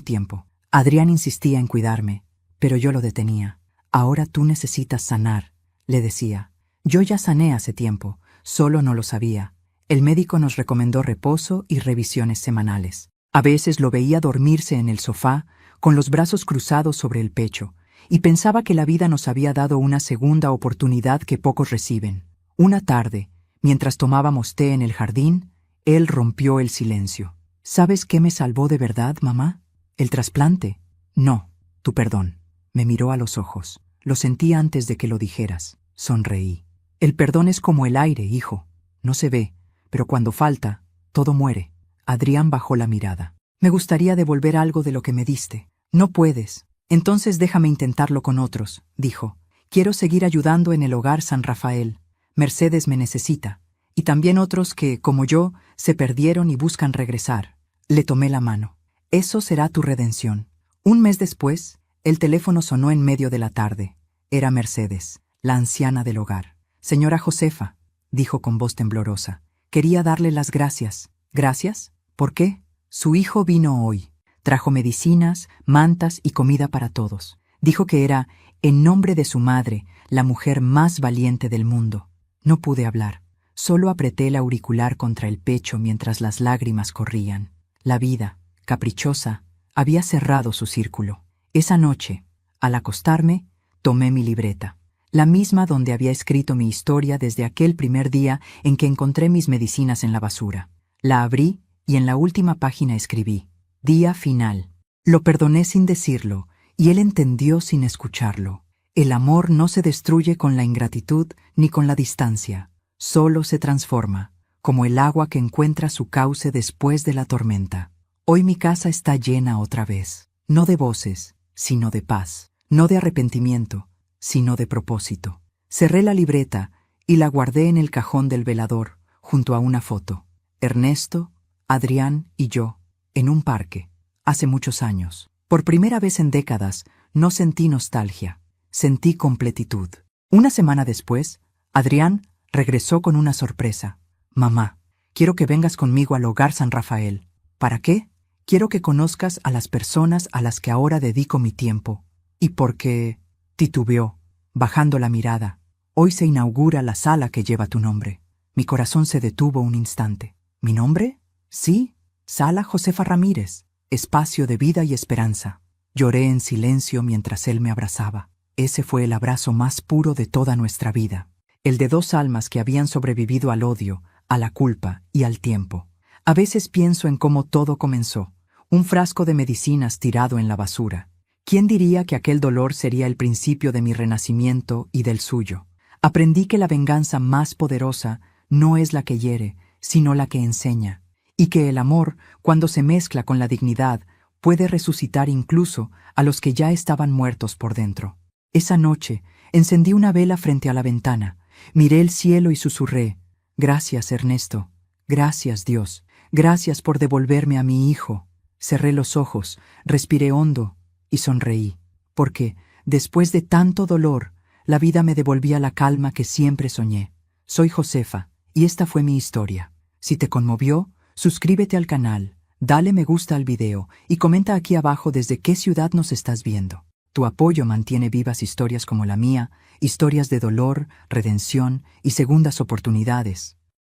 tiempo. Adrián insistía en cuidarme, pero yo lo detenía. «Ahora tú necesitas sanar», le decía. Yo ya sané hace tiempo, solo no lo sabía. El médico nos recomendó reposo y revisiones semanales. A veces lo veía dormirse en el sofá, con los brazos cruzados sobre el pecho, y pensaba que la vida nos había dado una segunda oportunidad que pocos reciben. Una tarde, mientras tomábamos té en el jardín, él rompió el silencio. «¿Sabes qué me salvó de verdad, mamá? ¿El trasplante?» «No, tu perdón». Me miró a los ojos. «Lo sentí antes de que lo dijeras». Sonreí. «El perdón es como el aire, hijo. No se ve, pero cuando falta, todo muere». Adrián bajó la mirada. «Me gustaría devolver algo de lo que me diste». «No puedes». «Entonces déjame intentarlo con otros», dijo. «Quiero seguir ayudando en el hogar San Rafael. Mercedes me necesita. Y también otros que, como yo, se perdieron y buscan regresar». Le tomé la mano. «Eso será tu redención». Un mes después, el teléfono sonó en medio de la tarde. Era Mercedes, la anciana del hogar. «Señora Josefa», dijo con voz temblorosa, «quería darle las gracias». «¿Gracias? ¿Por qué?» «Su hijo vino hoy. Trajo medicinas, mantas y comida para todos. Dijo que era, en nombre de su madre, la mujer más valiente del mundo». No pude hablar. Solo apreté el auricular contra el pecho mientras las lágrimas corrían. La vida, caprichosa, había cerrado su círculo. Esa noche, al acostarme, tomé mi libreta, la misma donde había escrito mi historia desde aquel primer día en que encontré mis medicinas en la basura. La abrí y en la última página escribí: «Día final». Lo perdoné sin decirlo, y él entendió sin escucharlo. El amor no se destruye con la ingratitud ni con la distancia. Solo se transforma, como el agua que encuentra su cauce después de la tormenta. Hoy mi casa está llena otra vez, no de voces, sino de paz, no de arrepentimiento, sino de propósito. Cerré la libreta y la guardé en el cajón del velador, junto a una foto. Ernesto, Adrián y yo, en un parque, hace muchos años. Por primera vez en décadas, no sentí nostalgia, sentí completitud. Una semana después, Adrián regresó con una sorpresa. Mamá, quiero que vengas conmigo al Hogar San Rafael. ¿Para qué? Quiero que conozcas a las personas a las que ahora dedico mi tiempo. Y porque, titubeó, bajando la mirada, hoy se inaugura la sala que lleva tu nombre. Mi corazón se detuvo un instante. ¿Mi nombre? Sí, Sala Josefa Ramírez, espacio de vida y esperanza. Lloré en silencio mientras él me abrazaba. Ese fue el abrazo más puro de toda nuestra vida. El de dos almas que habían sobrevivido al odio, a la culpa y al tiempo. A veces pienso en cómo todo comenzó. Un frasco de medicinas tirado en la basura. ¿Quién diría que aquel dolor sería el principio de mi renacimiento y del suyo? Aprendí que la venganza más poderosa no es la que hiere, sino la que enseña. Y que el amor, cuando se mezcla con la dignidad, puede resucitar incluso a los que ya estaban muertos por dentro. Esa noche, encendí una vela frente a la ventana, miré el cielo y susurré: «Gracias, Ernesto. Gracias, Dios. Gracias por devolverme a mi hijo». Cerré los ojos, respiré hondo y sonreí, porque, después de tanto dolor, la vida me devolvía la calma que siempre soñé. Soy Josefa, y esta fue mi historia. Si te conmovió, suscríbete al canal, dale me gusta al video y comenta aquí abajo desde qué ciudad nos estás viendo. Tu apoyo mantiene vivas historias como la mía, historias de dolor, redención y segundas oportunidades.